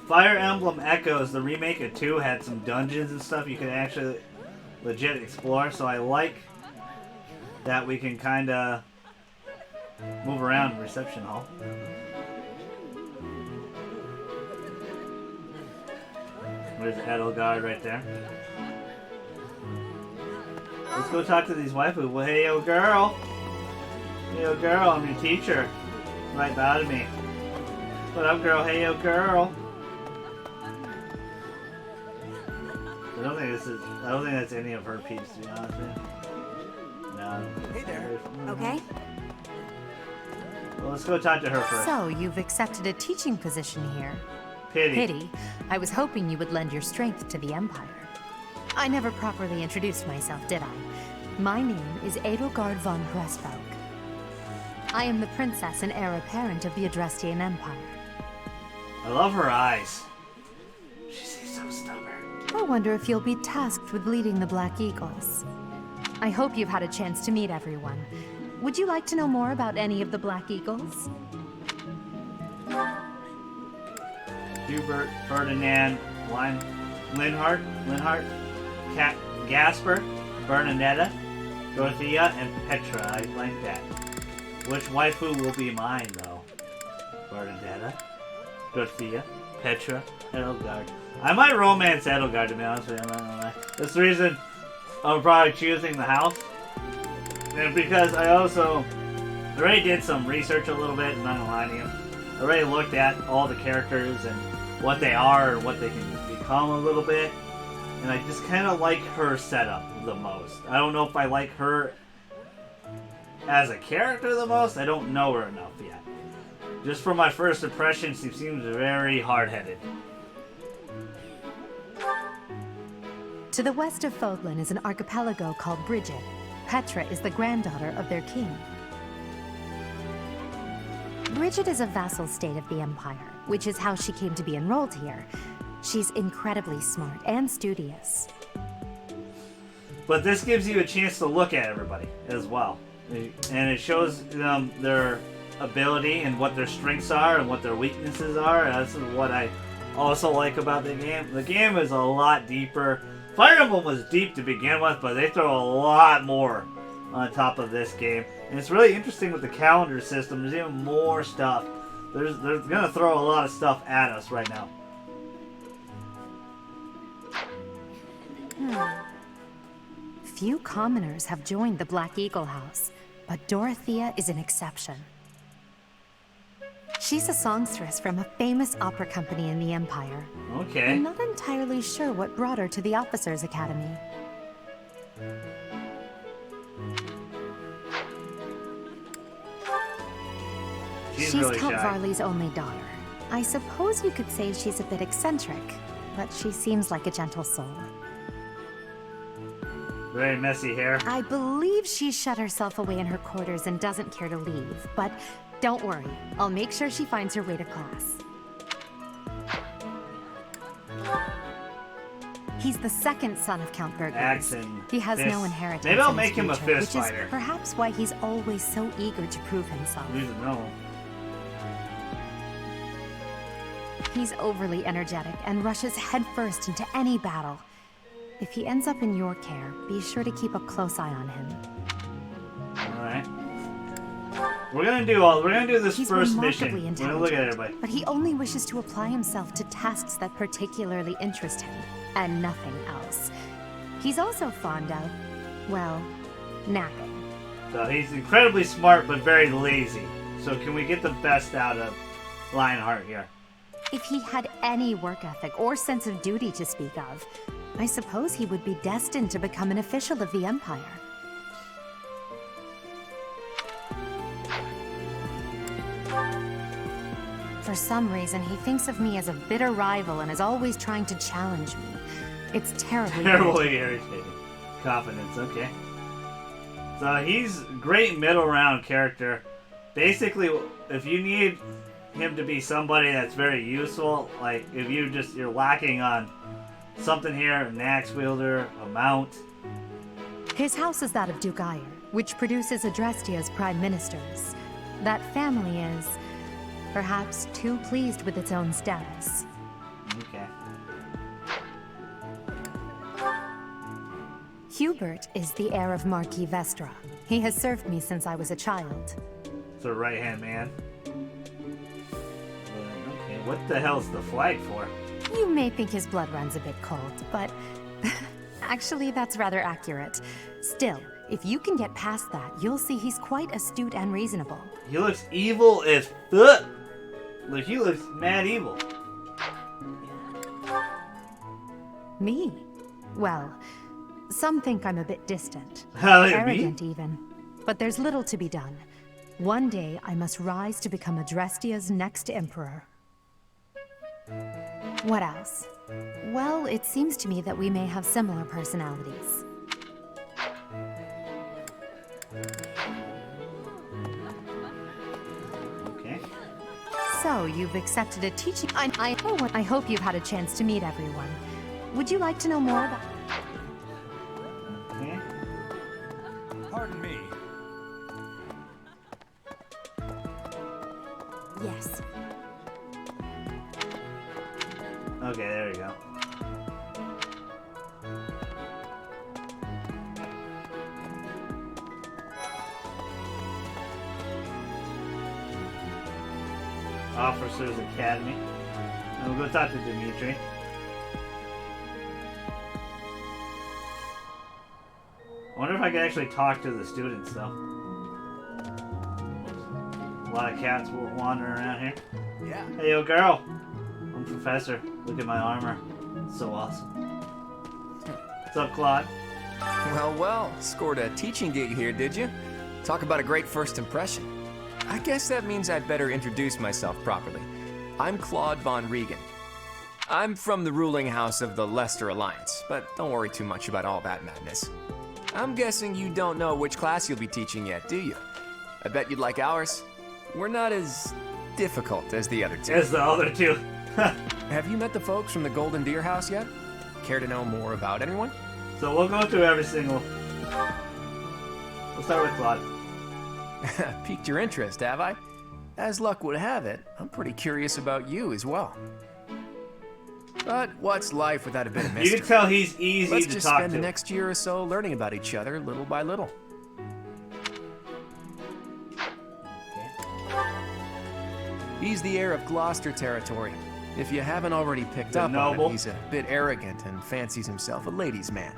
Fire Emblem Echoes, the remake of 2, had some dungeons and stuff you could actually legit explore, so I like that we can kinda move around reception hall. There's Edelgard right there. Let's go talk to these waifu. Well, hey, yo, girl. Hey, yo, girl, I'm your teacher. Right by to me. What up, girl? Hey, yo, girl. I don't think that's any of her peeps, to be honest with you. No. Hey there. Okay. Well, let's go talk to her first. So, you've accepted a teaching position here. Pity. I was hoping you would lend your strength to the Empire. I never properly introduced myself, did I? My name is Edelgard von Pressbalg. I am the princess and heir apparent of the Adrestian Empire. I love her eyes. She seems so stubborn. I wonder if you'll be tasked with leading the Black Eagles. I hope you've had a chance to meet everyone. Would you like to know more about any of the Black Eagles? Hubert, Ferdinand, Linhart, Gasper, Bernadetta, Dorothea, and Petra. I like that. Which waifu will be mine, though? Bernadetta, Dorothea, Petra, Edelgard. I might romance Edelgard, to be honest with you. I'm not gonna lie. That's the reason I'm probably choosing the house. And because I already did some research a little bit, I'm not gonna lie to you. I already looked at all the characters and what they are and what they can become a little bit. And I just kind of like her setup the most. I don't know if I like her as a character the most. I don't know her enough yet. Just from my first impression, she seems very hard-headed. To the west of Fodlan is an archipelago called Brigid. Petra is the granddaughter of their king. Brigid is a vassal state of the Empire, which is how she came to be enrolled here. She's incredibly smart and studious. But this gives you a chance to look at everybody as well. And it shows them their ability and what their strengths are and what their weaknesses are. And that's what I also like about the game. The game is a lot deeper. Fire Emblem was deep to begin with, but they throw a lot more on top of this game. And it's really interesting with the calendar system. There's even more stuff. They're going to throw a lot of stuff at us right now. Few commoners have joined the Black Eagle House, but Dorothea is an exception. She's a songstress from a famous opera company in the Empire. Okay. I'm not entirely sure what brought her to the Officers' Academy. She's really Count shy. Varley's only daughter. I suppose you could say she's a bit eccentric, but she seems like a gentle soul. Very messy hair. I believe she's shut herself away in her quarters and doesn't care to leave, but don't worry. I'll make sure she finds her way to class. He's the second son of Count Bergers. He has no inheritance. Maybe I'll in his make him a future, fist which fighter. is perhaps why he's always so eager to prove himself. No. He's overly energetic and rushes headfirst into any battle. If he ends up in your care, be sure to keep a close eye on him. Alright. We're gonna do this He's first remarkably mission. We're gonna look at intelligent, everybody. but he only wishes to apply himself to tasks that particularly interest him, and nothing else. He's also fond of, well, napping. So he's incredibly smart, but very lazy. So can we get the best out of Lionheart here? If he had any work ethic or sense of duty to speak of, I suppose he would be destined to become an official of the Empire. For some reason, he thinks of me as a bitter rival and is always trying to challenge me. It's terribly irritating. Confidence, okay. So he's great middle round character. Basically, if you need him to be somebody that's very useful, like if you're lacking on something here, an axe wielder, a mount. His house is that of Duke Ire, which produces Adrestia's prime ministers. That family is perhaps too pleased with its own status. Okay. Hubert is the heir of Marquis Vestra. He has served me since I was a child. It's a right-hand man. Okay, what the hell's the flag for? You may think his blood runs a bit cold, but actually that's rather accurate. Still, if you can get past that, you'll see he's quite astute and reasonable. He looks evil as fuck. Like, he looks mad evil. Me? Well, some think I'm a bit distant. Arrogant even. But there's little to be done. One day, I must rise to become Adrestia's next emperor. What else? Well, it seems to me that we may have similar personalities. Okay. So, you've accepted a teaching... I hope you've had a chance to meet everyone. Would you like to know more about... Okay. Pardon me. Yes. Okay, there we go. Officers Academy. And we'll go talk to Dimitri. I wonder if I can actually talk to the students, though. A lot of cats wandering around here. Yeah. Hey, yo, girl. I'm Professor. Look at my armor. It's so awesome. What's up, Claude? Well, scored a teaching gig here, did you? Talk about a great first impression. I guess that means I'd better introduce myself properly. I'm Claude von Regan. I'm from the ruling house of the Leicester Alliance, but don't worry too much about all that madness. I'm guessing you don't know which class you'll be teaching yet, do you? I bet you'd like ours. We're not as difficult as the other two. As the other two. Have you met the folks from the Golden Deer House yet? Care to know more about anyone? So we'll go through every single... We'll start with Claude. Piqued your interest, have I? As luck would have it, I'm pretty curious about you as well. But what's life without a bit of mystery? You can tell he's easy Let's to just talk spend to. the next year or so learning about each other, little by little. He's the heir of Gloucester territory. If you haven't already picked up on him, he's a bit arrogant and fancies himself a ladies' man.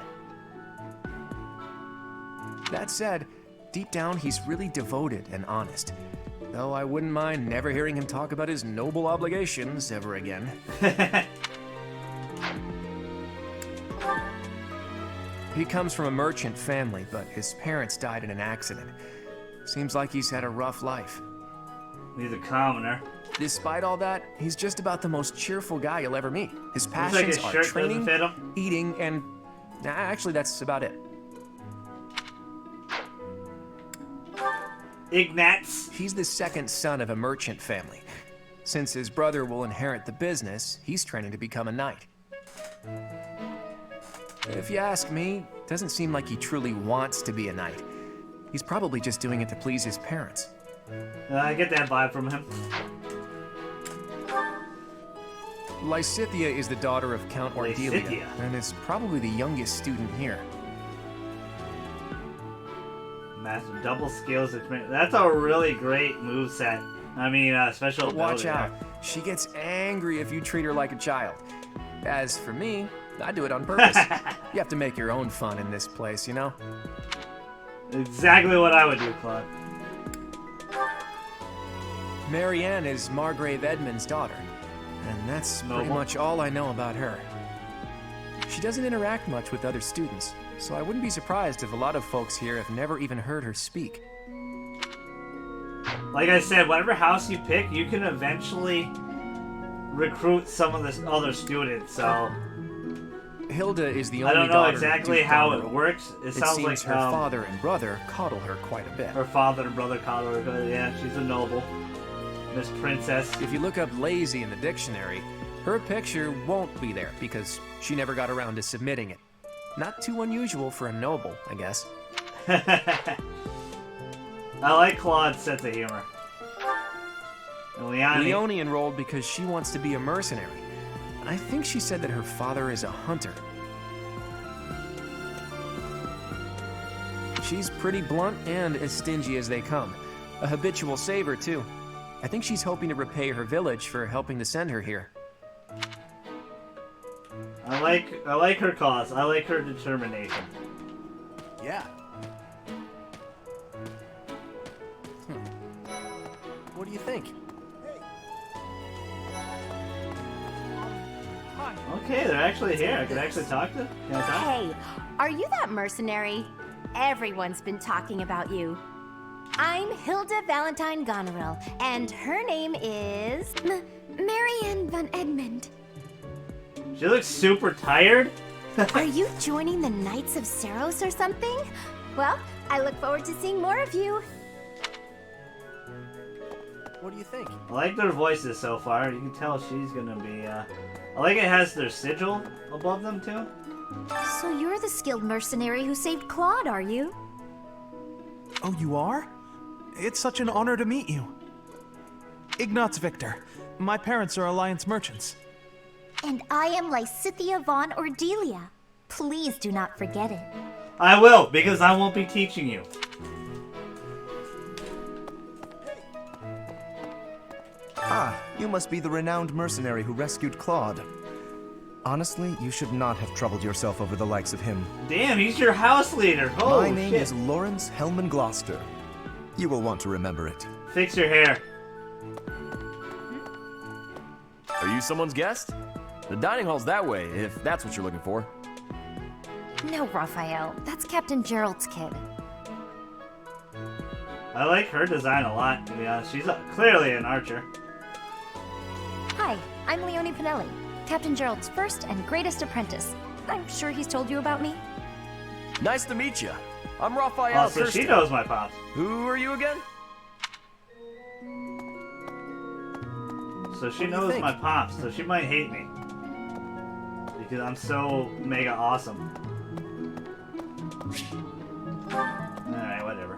That said, deep down he's really devoted and honest. Though I wouldn't mind never hearing him talk about his noble obligations ever again. He comes from a merchant family, but his parents died in an accident. Seems like he's had a rough life. He's a commoner. Despite all that, he's just about the most cheerful guy you'll ever meet. His Looks passions like his are shirt training, doesn't fit him. eating, and... actually, that's about it. Ignatz. He's the second son of a merchant family. Since his brother will inherit the business, he's training to become a knight. If you ask me, it doesn't seem like he truly wants to be a knight. He's probably just doing it to please his parents. I get that vibe from him. Lysithea is the daughter of Count Ordelia, Lysithea. and is probably the youngest student here. Master double skills. That's a really great moveset. I mean, special But watch ability out. She gets angry if you treat her like a child. As for me, I do it on purpose. You have to make your own fun in this place, you know? Exactly what I would do, Claude. Marianne is Margrave Edmund's daughter, and that's pretty much all I know about her. She doesn't interact much with other students, so I wouldn't be surprised if a lot of folks here have never even heard her speak. Like I said, whatever house you pick, you can eventually recruit some of the other students, so... Hilda is the only I don't know daughter exactly of Duke how Goneril. it works. It sounds seems like her father and brother coddle her quite a bit. her father and brother coddle her, but yeah, she's a noble. Miss Princess. If you look up lazy in the dictionary, her picture won't be there because she never got around to submitting it. Not too unusual for a noble, I guess. I like Claude's sense of humor. And Leone enrolled because she wants to be a mercenary. I think she said that her father is a hunter. She's pretty blunt and as stingy as they come. A habitual saver, too. I think she's hoping to repay her village for helping to send her here. I like her cause. I like her determination. Yeah. What do you think? Okay, they're actually here. I can actually talk to them. Can I talk? Hey, are you that mercenary? Everyone's been talking about you. I'm Hilda Valentine Goneril, and her name is... Marianne von Edmund. She looks super tired. Are you joining the Knights of Saros or something? Well, I look forward to seeing more of you. What do you think? I like their voices so far. You can tell she's gonna be, I like it has their sigil above them, too. So you're the skilled mercenary who saved Claude, are you? Oh, you are? It's such an honor to meet you. Ignatz Victor. My parents are Alliance merchants. And I am Lysithia von Ordelia. Please do not forget it. I will, because I won't be teaching you. Ah, you must be the renowned mercenary who rescued Claude. Honestly, you should not have troubled yourself over the likes of him. Damn, he's your house leader. Oh, My name shit. is Lawrence Hellman Gloucester. You will want to remember it. Fix your hair. Are you someone's guest? The dining hall's that way, if that's what you're looking for. No, Raphael. That's Captain Gerald's kid. I like her design a lot, to be honest. She's clearly an archer. Hi, I'm Leone Pinelli, Captain Gerald's first and greatest apprentice. I'm sure he's told you about me. Nice to meet you. I'm Raphael. Oh, so she knows my pops. Who are you again? So she knows my pops, so she might hate me. Because I'm so mega awesome. Alright, whatever.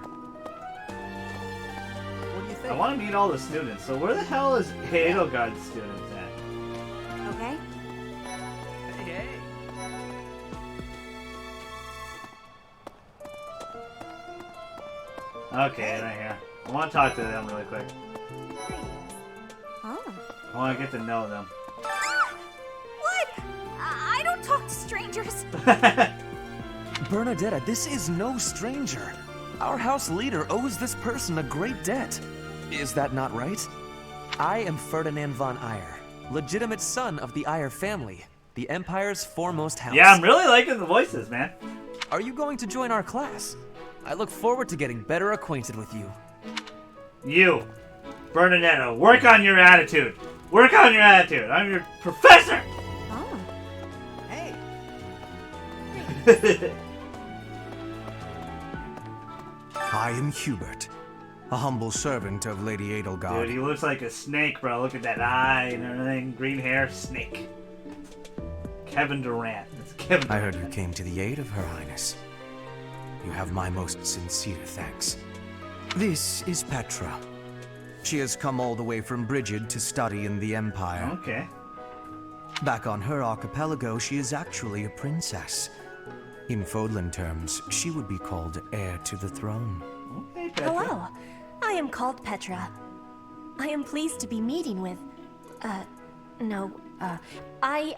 What do you think? I want to meet all the students, so where the hell is Edelgard's students at? Okay. Hey. Okay, right here. I want to talk to them really quick. Oh. I want to get to know them. What? I don't talk to strangers. Bernadetta, this is no stranger. Our house leader owes this person a great debt. Is that not right? I am Ferdinand von Eyre, legitimate son of the Eyre family, the Empire's foremost house. Yeah, I'm really liking the voices, man. Are you going to join our class? I look forward to getting better acquainted with you. You, Bernadetta, work on your attitude. Work on your attitude. I'm your professor. Oh. Hey. I am Hubert, a humble servant of Lady Edelgard. Dude, he looks like a snake, bro. Look at that eye and everything. Green hair, snake. Kevin Durant. That's Kevin Durant. I heard you came to the aid of Her Highness. You have my most sincere thanks. This is Petra. She has come all the way from Brigid to study in the Empire. Okay. Back on her archipelago, she is actually a princess. In Fodlan terms, she would be called heir to the throne. Okay, Petra. Hello. I am called Petra. I am pleased to be meeting with... I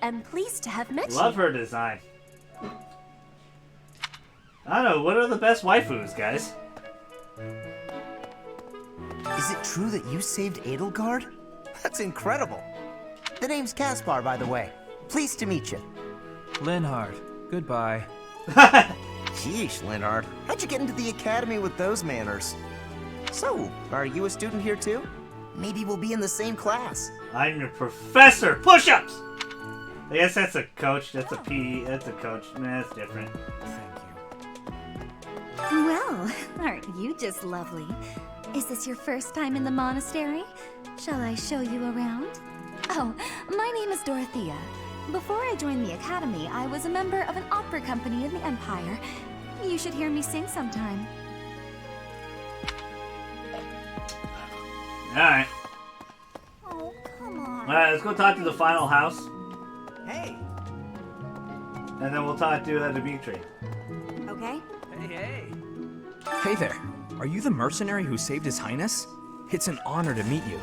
am pleased to have met you. Love her design. I don't know, what are the best waifus, guys? Is it true that you saved Edelgard? That's incredible. The name's Caspar, by the way. Pleased to meet you. Linhard, goodbye. Sheesh, Linhard. How'd you get into the academy with those manners? So, are you a student here too? Maybe we'll be in the same class. I'm your professor! Push-ups! I guess that's a coach, that's a PE, that's a coach. Nah, that's different. Well, aren't you just lovely? Is this your first time in the monastery? Shall I show you around? Oh, my name is Dorothea. Before I joined the academy, I was a member of an opera company in the Empire. You should hear me sing sometime. Alright. Oh, come on. Alright, let's go talk to the final house. Hey. And then we'll talk to Dimitri. Okay. Hey there. Are you the mercenary who saved His Highness? It's an honor to meet you.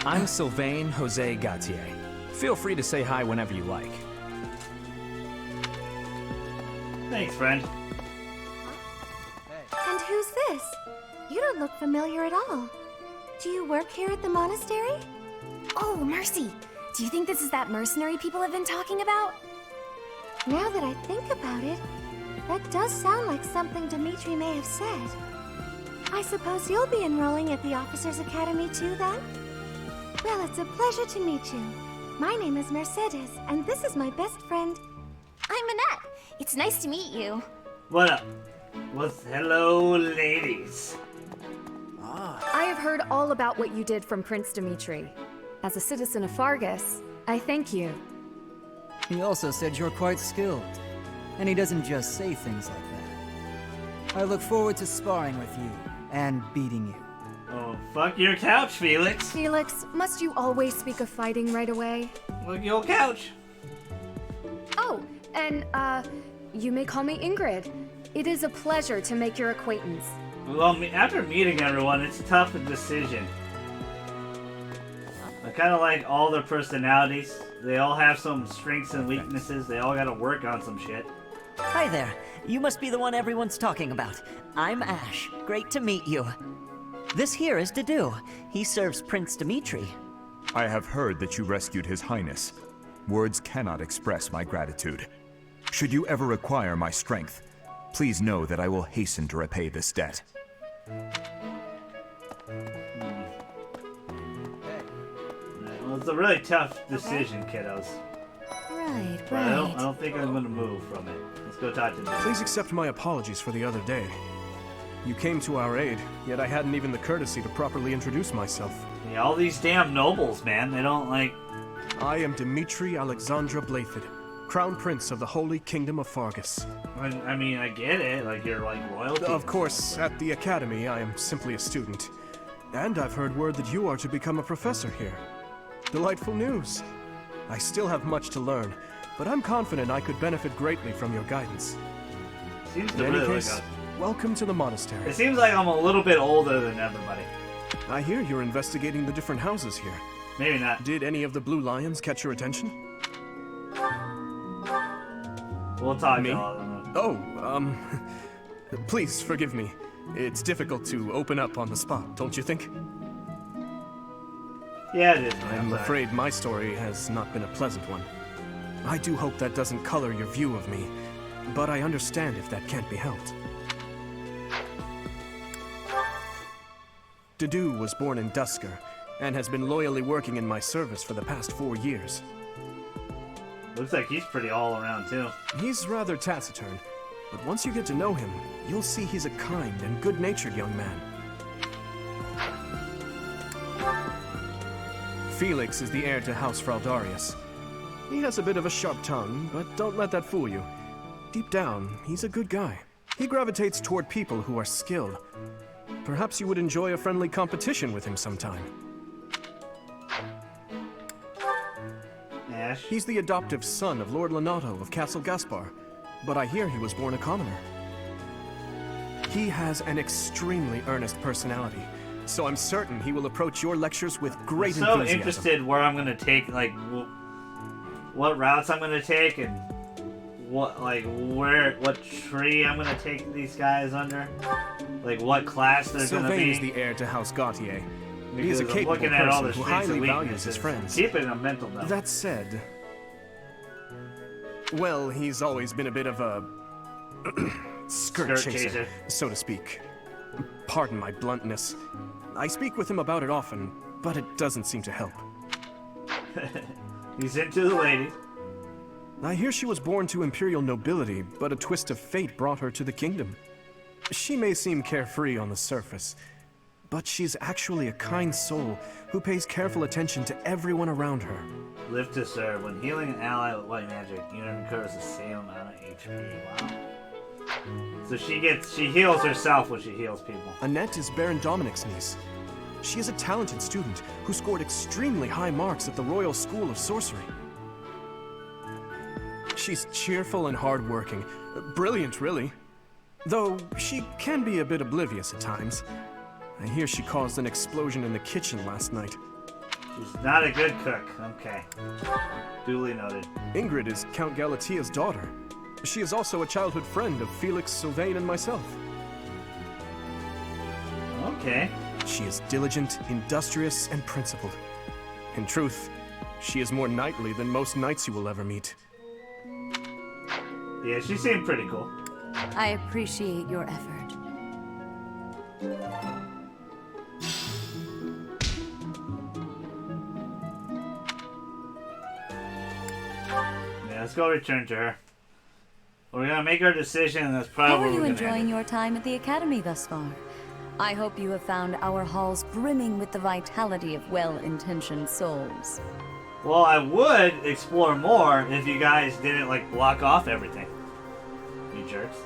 I'm Sylvain Jose Gautier. Feel free to say hi whenever you like. Thanks, friend. And who's this? You don't look familiar at all. Do you work here at the monastery? Oh, Mercy! Do you think this is that mercenary people have been talking about? Now that I think about it, that does sound like something Dimitri may have said. I suppose you'll be enrolling at the Officers' Academy too, then? Well, it's a pleasure to meet you. My name is Mercedes, and this is my best friend. I'm Annette. It's nice to meet you. What up? Hello, ladies. I have heard all about what you did from Prince Dimitri. As a citizen of Fargus, I thank you. He also said you're quite skilled, and he doesn't just say things like that. I look forward to sparring with you and beating you. Oh, fuck your couch, Felix. Felix, must you always speak of fighting right away? Look your couch. Oh, and, you may call me Ingrid. It is a pleasure to make your acquaintance. Well, after meeting everyone, it's a tough decision. I kind of like all their personalities. They all have some strengths and weaknesses. They all gotta work on some shit. Hi there. You must be the one everyone's talking about. I'm Ash. Great to meet you. This here is Dedu. He serves Prince Dimitri. I have heard that you rescued His Highness. Words cannot express my gratitude. Should you ever require my strength, please know that I will hasten to repay this debt. Well, it's a really tough decision, kiddos. Right, But I don't think I'm gonna move from it. Let's go talk to them. Please accept my apologies for the other day. You came to our aid, yet I hadn't even the courtesy to properly introduce myself. Yeah, all these damn nobles, man. They don't like... I am Dimitri Alexandra Blathid, Crown Prince of the Holy Kingdom of Fargus. I mean, I get it. Like, you're like royalty. Of course, at the Academy, I am simply a student. And I've heard word that you are to become a professor here. Delightful news. I still have much to learn, but I'm confident I could benefit greatly from your guidance. Seems In to any really case, like welcome to the monastery. It seems like I'm a little bit older than everybody. I hear you're investigating the different houses here. Maybe not. Did any of the Blue Lions catch your attention? We'll talk Me? to all of them. Oh, please forgive me. It's difficult to open up on the spot, don't you think? Yeah, it is. Man. I'm sorry. afraid my story has not been a pleasant one. I do hope that doesn't color your view of me, but I understand if that can't be helped. Dedu was born in Dusker, and has been loyally working in my service for the past 4 years. Looks like he's pretty all around, too. He's rather taciturn, but once you get to know him, you'll see he's a kind and good-natured young man. Felix is the heir to House Fraldarius. He has a bit of a sharp tongue, but don't let that fool you. Deep down, he's a good guy. He gravitates toward people who are skilled. Perhaps you would enjoy a friendly competition with him sometime. Ash? He's the adoptive son of Lord Lenato of Castle Gaspar, but I hear he was born a commoner. He has an extremely earnest personality, so I'm certain he will approach your lectures with great I'm so enthusiasm. interested where I'm gonna take, like, what routes I'm gonna take and what tree I'm gonna take these guys under? Like what class they're gonna Sylvain be? is the heir to House Gautier. He Because is a I'm capable looking at all person the who strengths highly and values weaknesses. his friends. Keep it in a mental note. That said, well, he's always been a bit of a skirt chaser, so to speak. Pardon my bluntness. I speak with him about it often, but it doesn't seem to help. He's into the ladies. I hear she was born to imperial nobility, but a twist of fate brought her to the kingdom. She may seem carefree on the surface, but she's actually a kind soul who pays careful attention to everyone around her. Live to serve. When healing an ally with white magic, unit incurs the same amount of HP. Wow. So she heals herself when she heals people. Annette is Baron Dominic's niece. She is a talented student who scored extremely high marks at the Royal School of Sorcery. She's cheerful and hardworking. Brilliant, really. Though she can be a bit oblivious at times. I hear she caused an explosion in the kitchen last night. She's not a good cook. Okay. Duly noted. Ingrid is Count Galatia's daughter. She is also a childhood friend of Felix, Sylvain, and myself. Okay. She is diligent, industrious, and principled. In truth, she is more knightly than most knights you will ever meet. Yeah, she seemed pretty cool. I appreciate your effort. Yeah, let's go return to her. We're gonna make our decision, and that's probably How are where you we're gonna enjoying end your time at the Academy thus far? I hope you have found our halls brimming with the vitality of well-intentioned souls. it. Well, I would explore more if you guys didn't, like, block off everything. You jerks.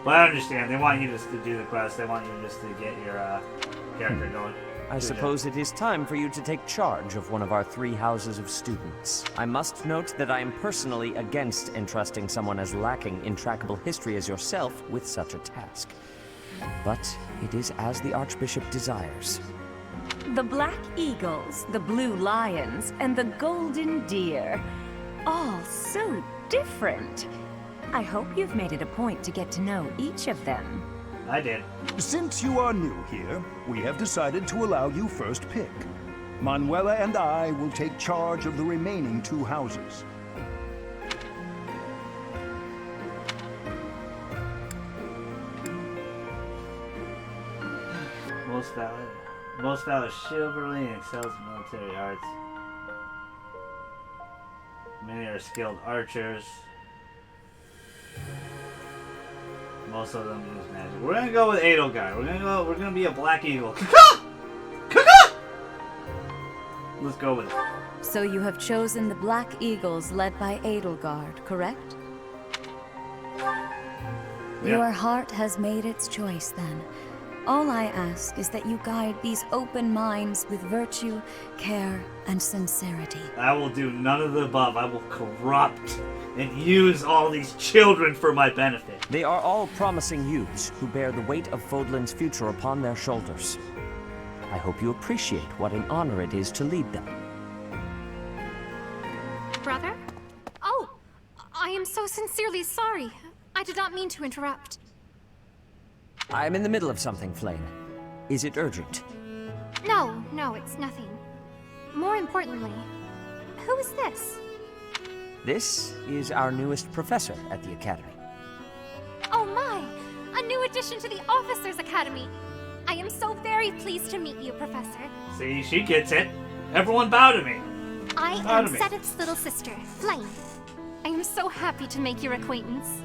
But I understand. They want you just to do the quest. They want you just to get your character going. I suppose it is time for you to take charge of one of our 3 houses of students. I must note that I am personally against entrusting someone as lacking in trackable history as yourself with such a task. But it is as the Archbishop desires. The Black Eagles, the Blue Lions, and the Golden Deer. All so different. I hope you've made it a point to get to know each of them. I did. Since you are new here, we have decided to allow you first pick. Manuela and I will take charge of the remaining 2 houses. Most valor chivalry and excels in military arts. Many are skilled archers. Most of them use magic. We're gonna go with Edelgard. We're gonna be a Black Eagle. Kaka! Kaka! Let's go with it. So you have chosen the Black Eagles led by Edelgard, correct? Your heart has made its choice then. All I ask is that you guide these open minds with virtue, care, and sincerity. I will do none of the above. I will corrupt and use all these children for my benefit. They are all promising youths who bear the weight of Fodlan's future upon their shoulders. I hope you appreciate what an honor it is to lead them. Brother? Oh, I am so sincerely sorry. I did not mean to interrupt. I am in the middle of something, Flame. Is it urgent? No, it's nothing. More importantly, who is this? This is our newest professor at the Academy. Oh my! A new addition to the Officers' Academy! I am so very pleased to meet you, Professor. See, she gets it. Everyone bow to me. I Bow am to me. Sedith's little sister, Flame. I am so happy to make your acquaintance.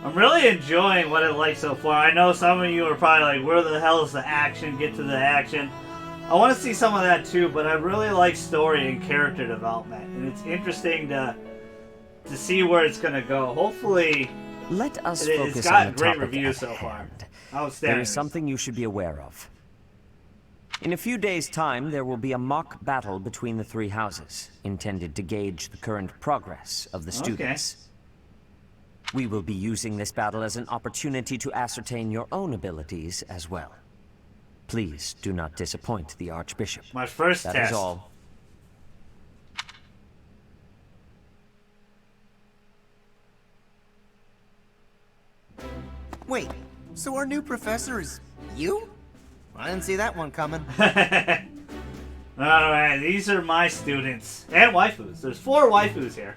I'm really enjoying what I like so far. I know some of you are probably like, where the hell is the action? Get to the action. I want to see some of that too, but I really like story and character development. And it's interesting to see where it's going to go. Hopefully, Let us it's focus on got the great topic reviews at so far. hand. Outstanding. There is something you should be aware of. In a few days' time, there will be a mock battle between the 3 houses, intended to gauge the current progress of the students. We will be using this battle as an opportunity to ascertain your own abilities as well. Please do not disappoint the Archbishop. My first That test. is all. Wait, so our new professor is you? I didn't see that one coming. Alright, these are my students. And waifus. There's 4 waifus here.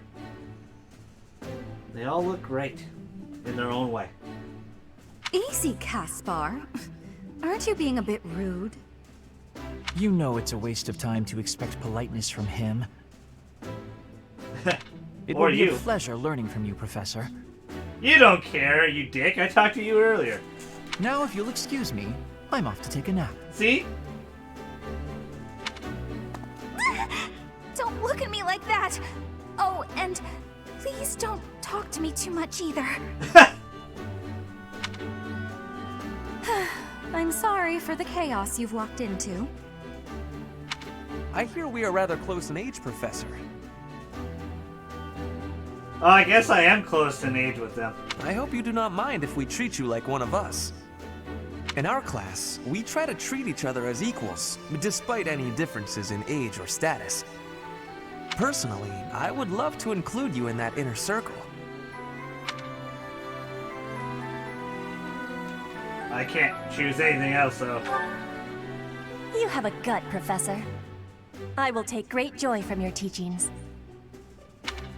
They all look great. In their own way. Easy, Caspar. Aren't you being a bit rude? You know it's a waste of time to expect politeness from him. It Or will be you. a pleasure learning from you, Professor. You don't care, you dick. I talked to you earlier. Now, if you'll excuse me, I'm off to take a nap. See? Don't look at me like that! Oh, and please don't talk to me too much either. I'm sorry for the chaos you've walked into. I hear we are rather close in age, Professor. Oh, I guess I am close in age with them. I hope you do not mind if we treat you like one of us. In our class, we try to treat each other as equals, despite any differences in age or status. Personally, I would love to include you in that inner circle. I can't choose anything else, though. You have a gut, Professor. I will take great joy from your teachings.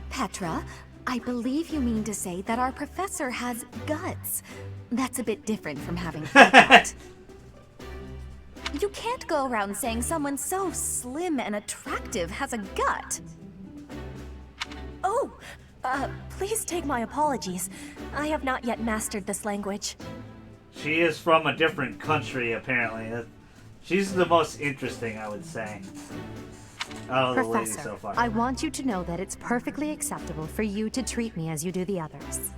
Petra, I believe you mean to say that our professor has guts. That's a bit different from having fat. You can't go around saying someone so slim and attractive has a gut. Oh, please take my apologies. I have not yet mastered this language. She is from a different country, apparently. She's the most interesting, I would say, out of the ladies so far. I want you to know that it's perfectly acceptable for you to treat me as you do the others.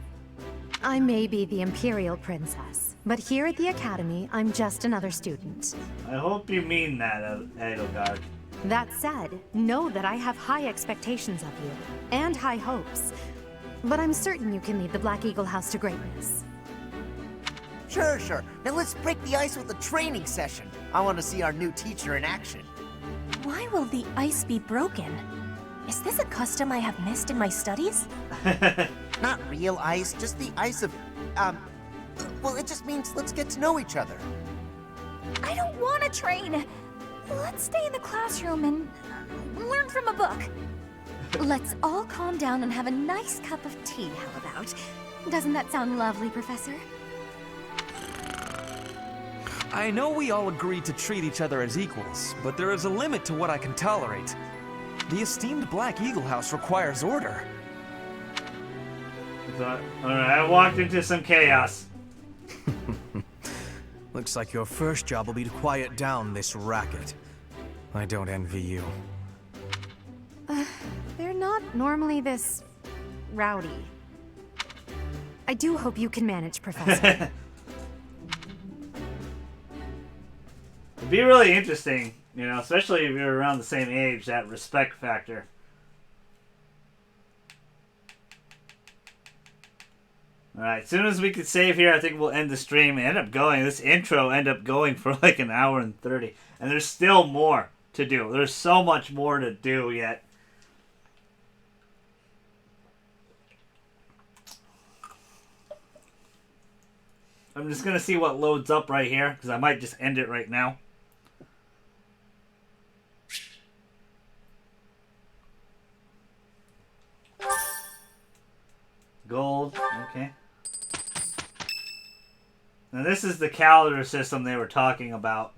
I may be the Imperial Princess, but here at the Academy, I'm just another student. I hope you mean that, Edelgard. That said, know that I have high expectations of you, and high hopes. But I'm certain you can lead the Black Eagle House to greatness. Sure. Now let's break the ice with a training session. I want to see our new teacher in action. Why will the ice be broken? Is this a custom I have missed in my studies? Not real ice, just the ice of, well, it just means let's get to know each other. I don't want to train. Let's stay in the classroom and learn from a book. Let's all calm down and have a nice cup of tea, how about? Doesn't that sound lovely, Professor? I know we all agree to treat each other as equals, but there is a limit to what I can tolerate. The esteemed Black Eagle House requires order. Alright, I walked into some chaos. Looks like your first job will be to quiet down this racket. I don't envy you. They're not normally this rowdy. I do hope you can manage, Professor. It'd be really interesting, you know, especially if you're around the same age, that respect factor. Alright, as soon as we can save here, I think we'll end the stream. This intro ended up going for like an hour and 30. And there's still more to do. There's so much more to do yet. I'm just going to see what loads up right here, because I might just end it right now. Gold, okay. Now this is the calendar system they were talking about.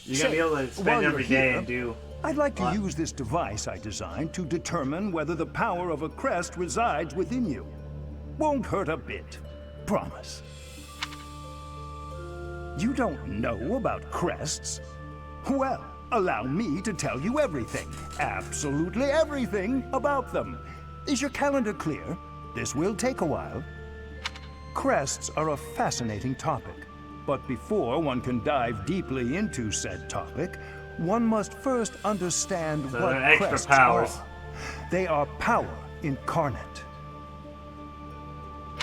You're going to be able to spend every day and do... I'd like to use this device I designed to determine whether the power of a crest resides within you. Won't hurt a bit. Promise. You don't know about crests? Well, allow me to tell you everything, absolutely everything about them. Is your calendar clear? This will take a while. Crests are a fascinating topic, but before one can dive deeply into said topic, one must first understand So what they're extra crests powers. are. They are power incarnate.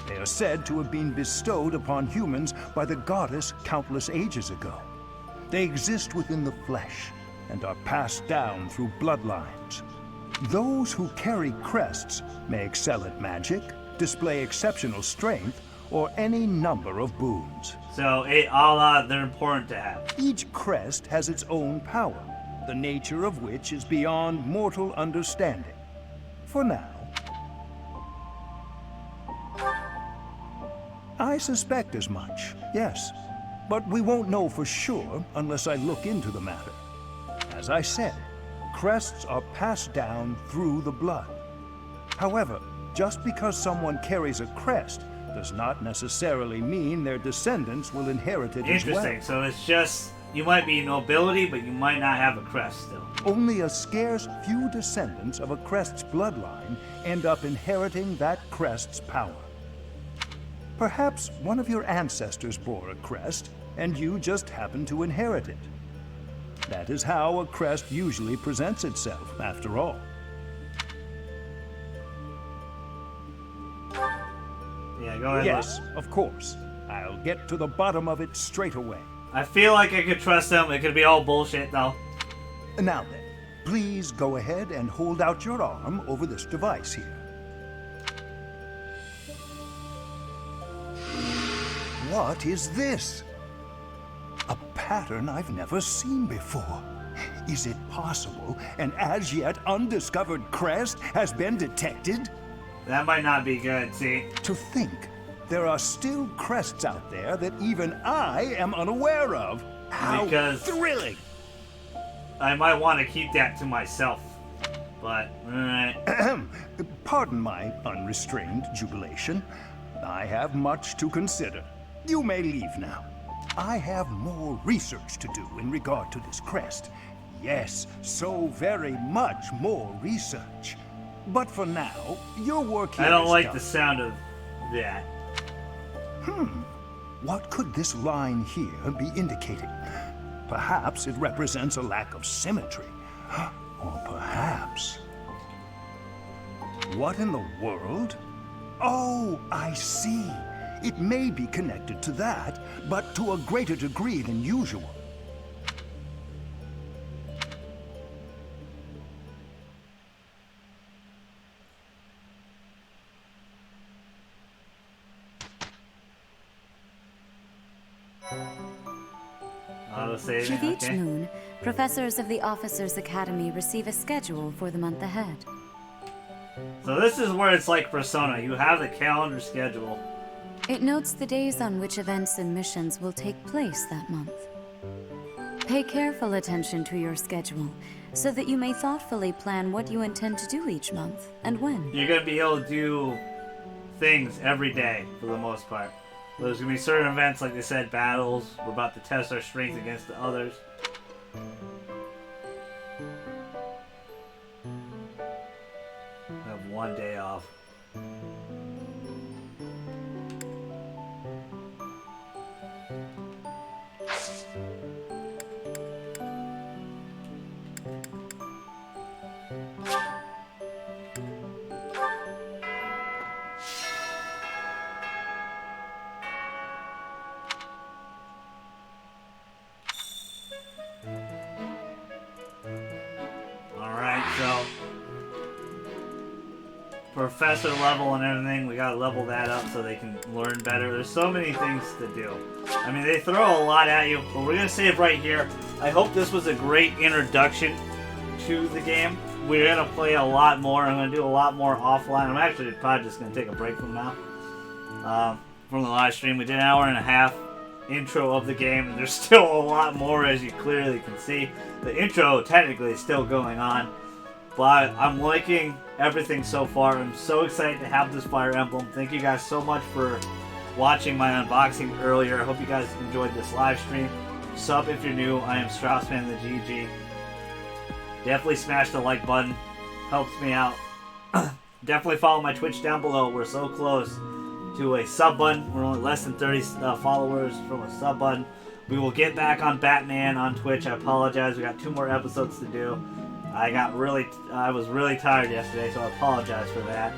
They are said to have been bestowed upon humans by the goddess countless ages ago. They exist within the flesh and are passed down through bloodlines. Those who carry crests may excel at magic, display exceptional strength, or any number of boons. So, they're important to have. Each crest has its own power, the nature of which is beyond mortal understanding. For now. I suspect as much, yes. But we won't know for sure unless I look into the matter. As I said, crests are passed down through the blood. However, just because someone carries a crest does not necessarily mean their descendants will inherit it as well. Interesting. So it's just, you might be nobility, but you might not have a crest still. Only a scarce few descendants of a crest's bloodline end up inheriting that crest's power. Perhaps one of your ancestors bore a crest, and you just happen to inherit it. That is how a crest usually presents itself, after all. Yeah, go ahead. Yes, of course. I'll get to the bottom of it straight away. I feel like I could trust them. It could be all bullshit, though. Now then, please go ahead and hold out your arm over this device here. What is this? A pattern I've never seen before. Is it possible an as yet undiscovered crest has been detected? That might not be good, see? To think, there are still crests out there that even I am unaware of. How thrilling! I might want to keep that to myself. But, alright. Pardon my unrestrained jubilation. I have much to consider. You may leave now. I have more research to do in regard to this crest. Yes, so very much more research. But for now, your work here I don't is like done. the sound of that. What could this line here be indicating? Perhaps it represents a lack of symmetry. Or perhaps... What in the world? Oh, I see. It may be connected to that, but to a greater degree than usual. With each moon, professors of the Officers' Academy receive a schedule for the month ahead. So this is where it's like Persona. You have the calendar schedule. It notes the days on which events and missions will take place that month. Pay careful attention to your schedule, so that you may thoughtfully plan what you intend to do each month, and when. You're going to be able to do things every day, for the most part. There's going to be certain events, like they said, battles. We're about to test our strength against the others. I have one day off. Professor level and everything, we gotta level that up so they can learn better. There's so many things to do. I mean, they throw a lot at you, but we're gonna save right here. I hope this was a great introduction to the game. We're gonna play a lot more. I'm gonna do a lot more offline. I'm actually probably just gonna take a break from now. From the live stream, we did an hour and a half intro of the game, and there's still a lot more, as you clearly can see. The intro technically is still going on. But I'm liking everything so far. I'm so excited to have this Fire Emblem. Thank you guys so much for watching my unboxing earlier. I hope you guys enjoyed this live stream. Sub if you're new. I am Straussman the GG. Definitely smash the like button. Helps me out. Definitely follow my Twitch down below. We're so close to a sub button. We're only less than 30 followers from a sub button. We will get back on Batman on Twitch. I apologize. We got 2 more episodes to do. I was really tired yesterday, so I apologize for that.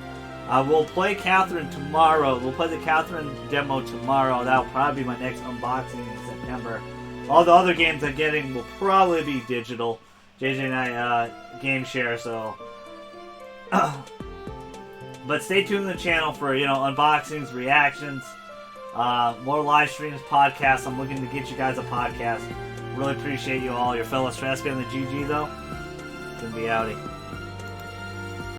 We'll play Catherine tomorrow. We'll play the Catherine demo tomorrow. That'll probably be my next unboxing in September. All the other games I'm getting will probably be digital. JJ and I game share, so... But stay tuned to the channel for, unboxings, reactions, More live streams, podcasts. I'm looking to get you guys a podcast. Really appreciate you all. Your fellow Straspian and the GG, though. Gonna be outie.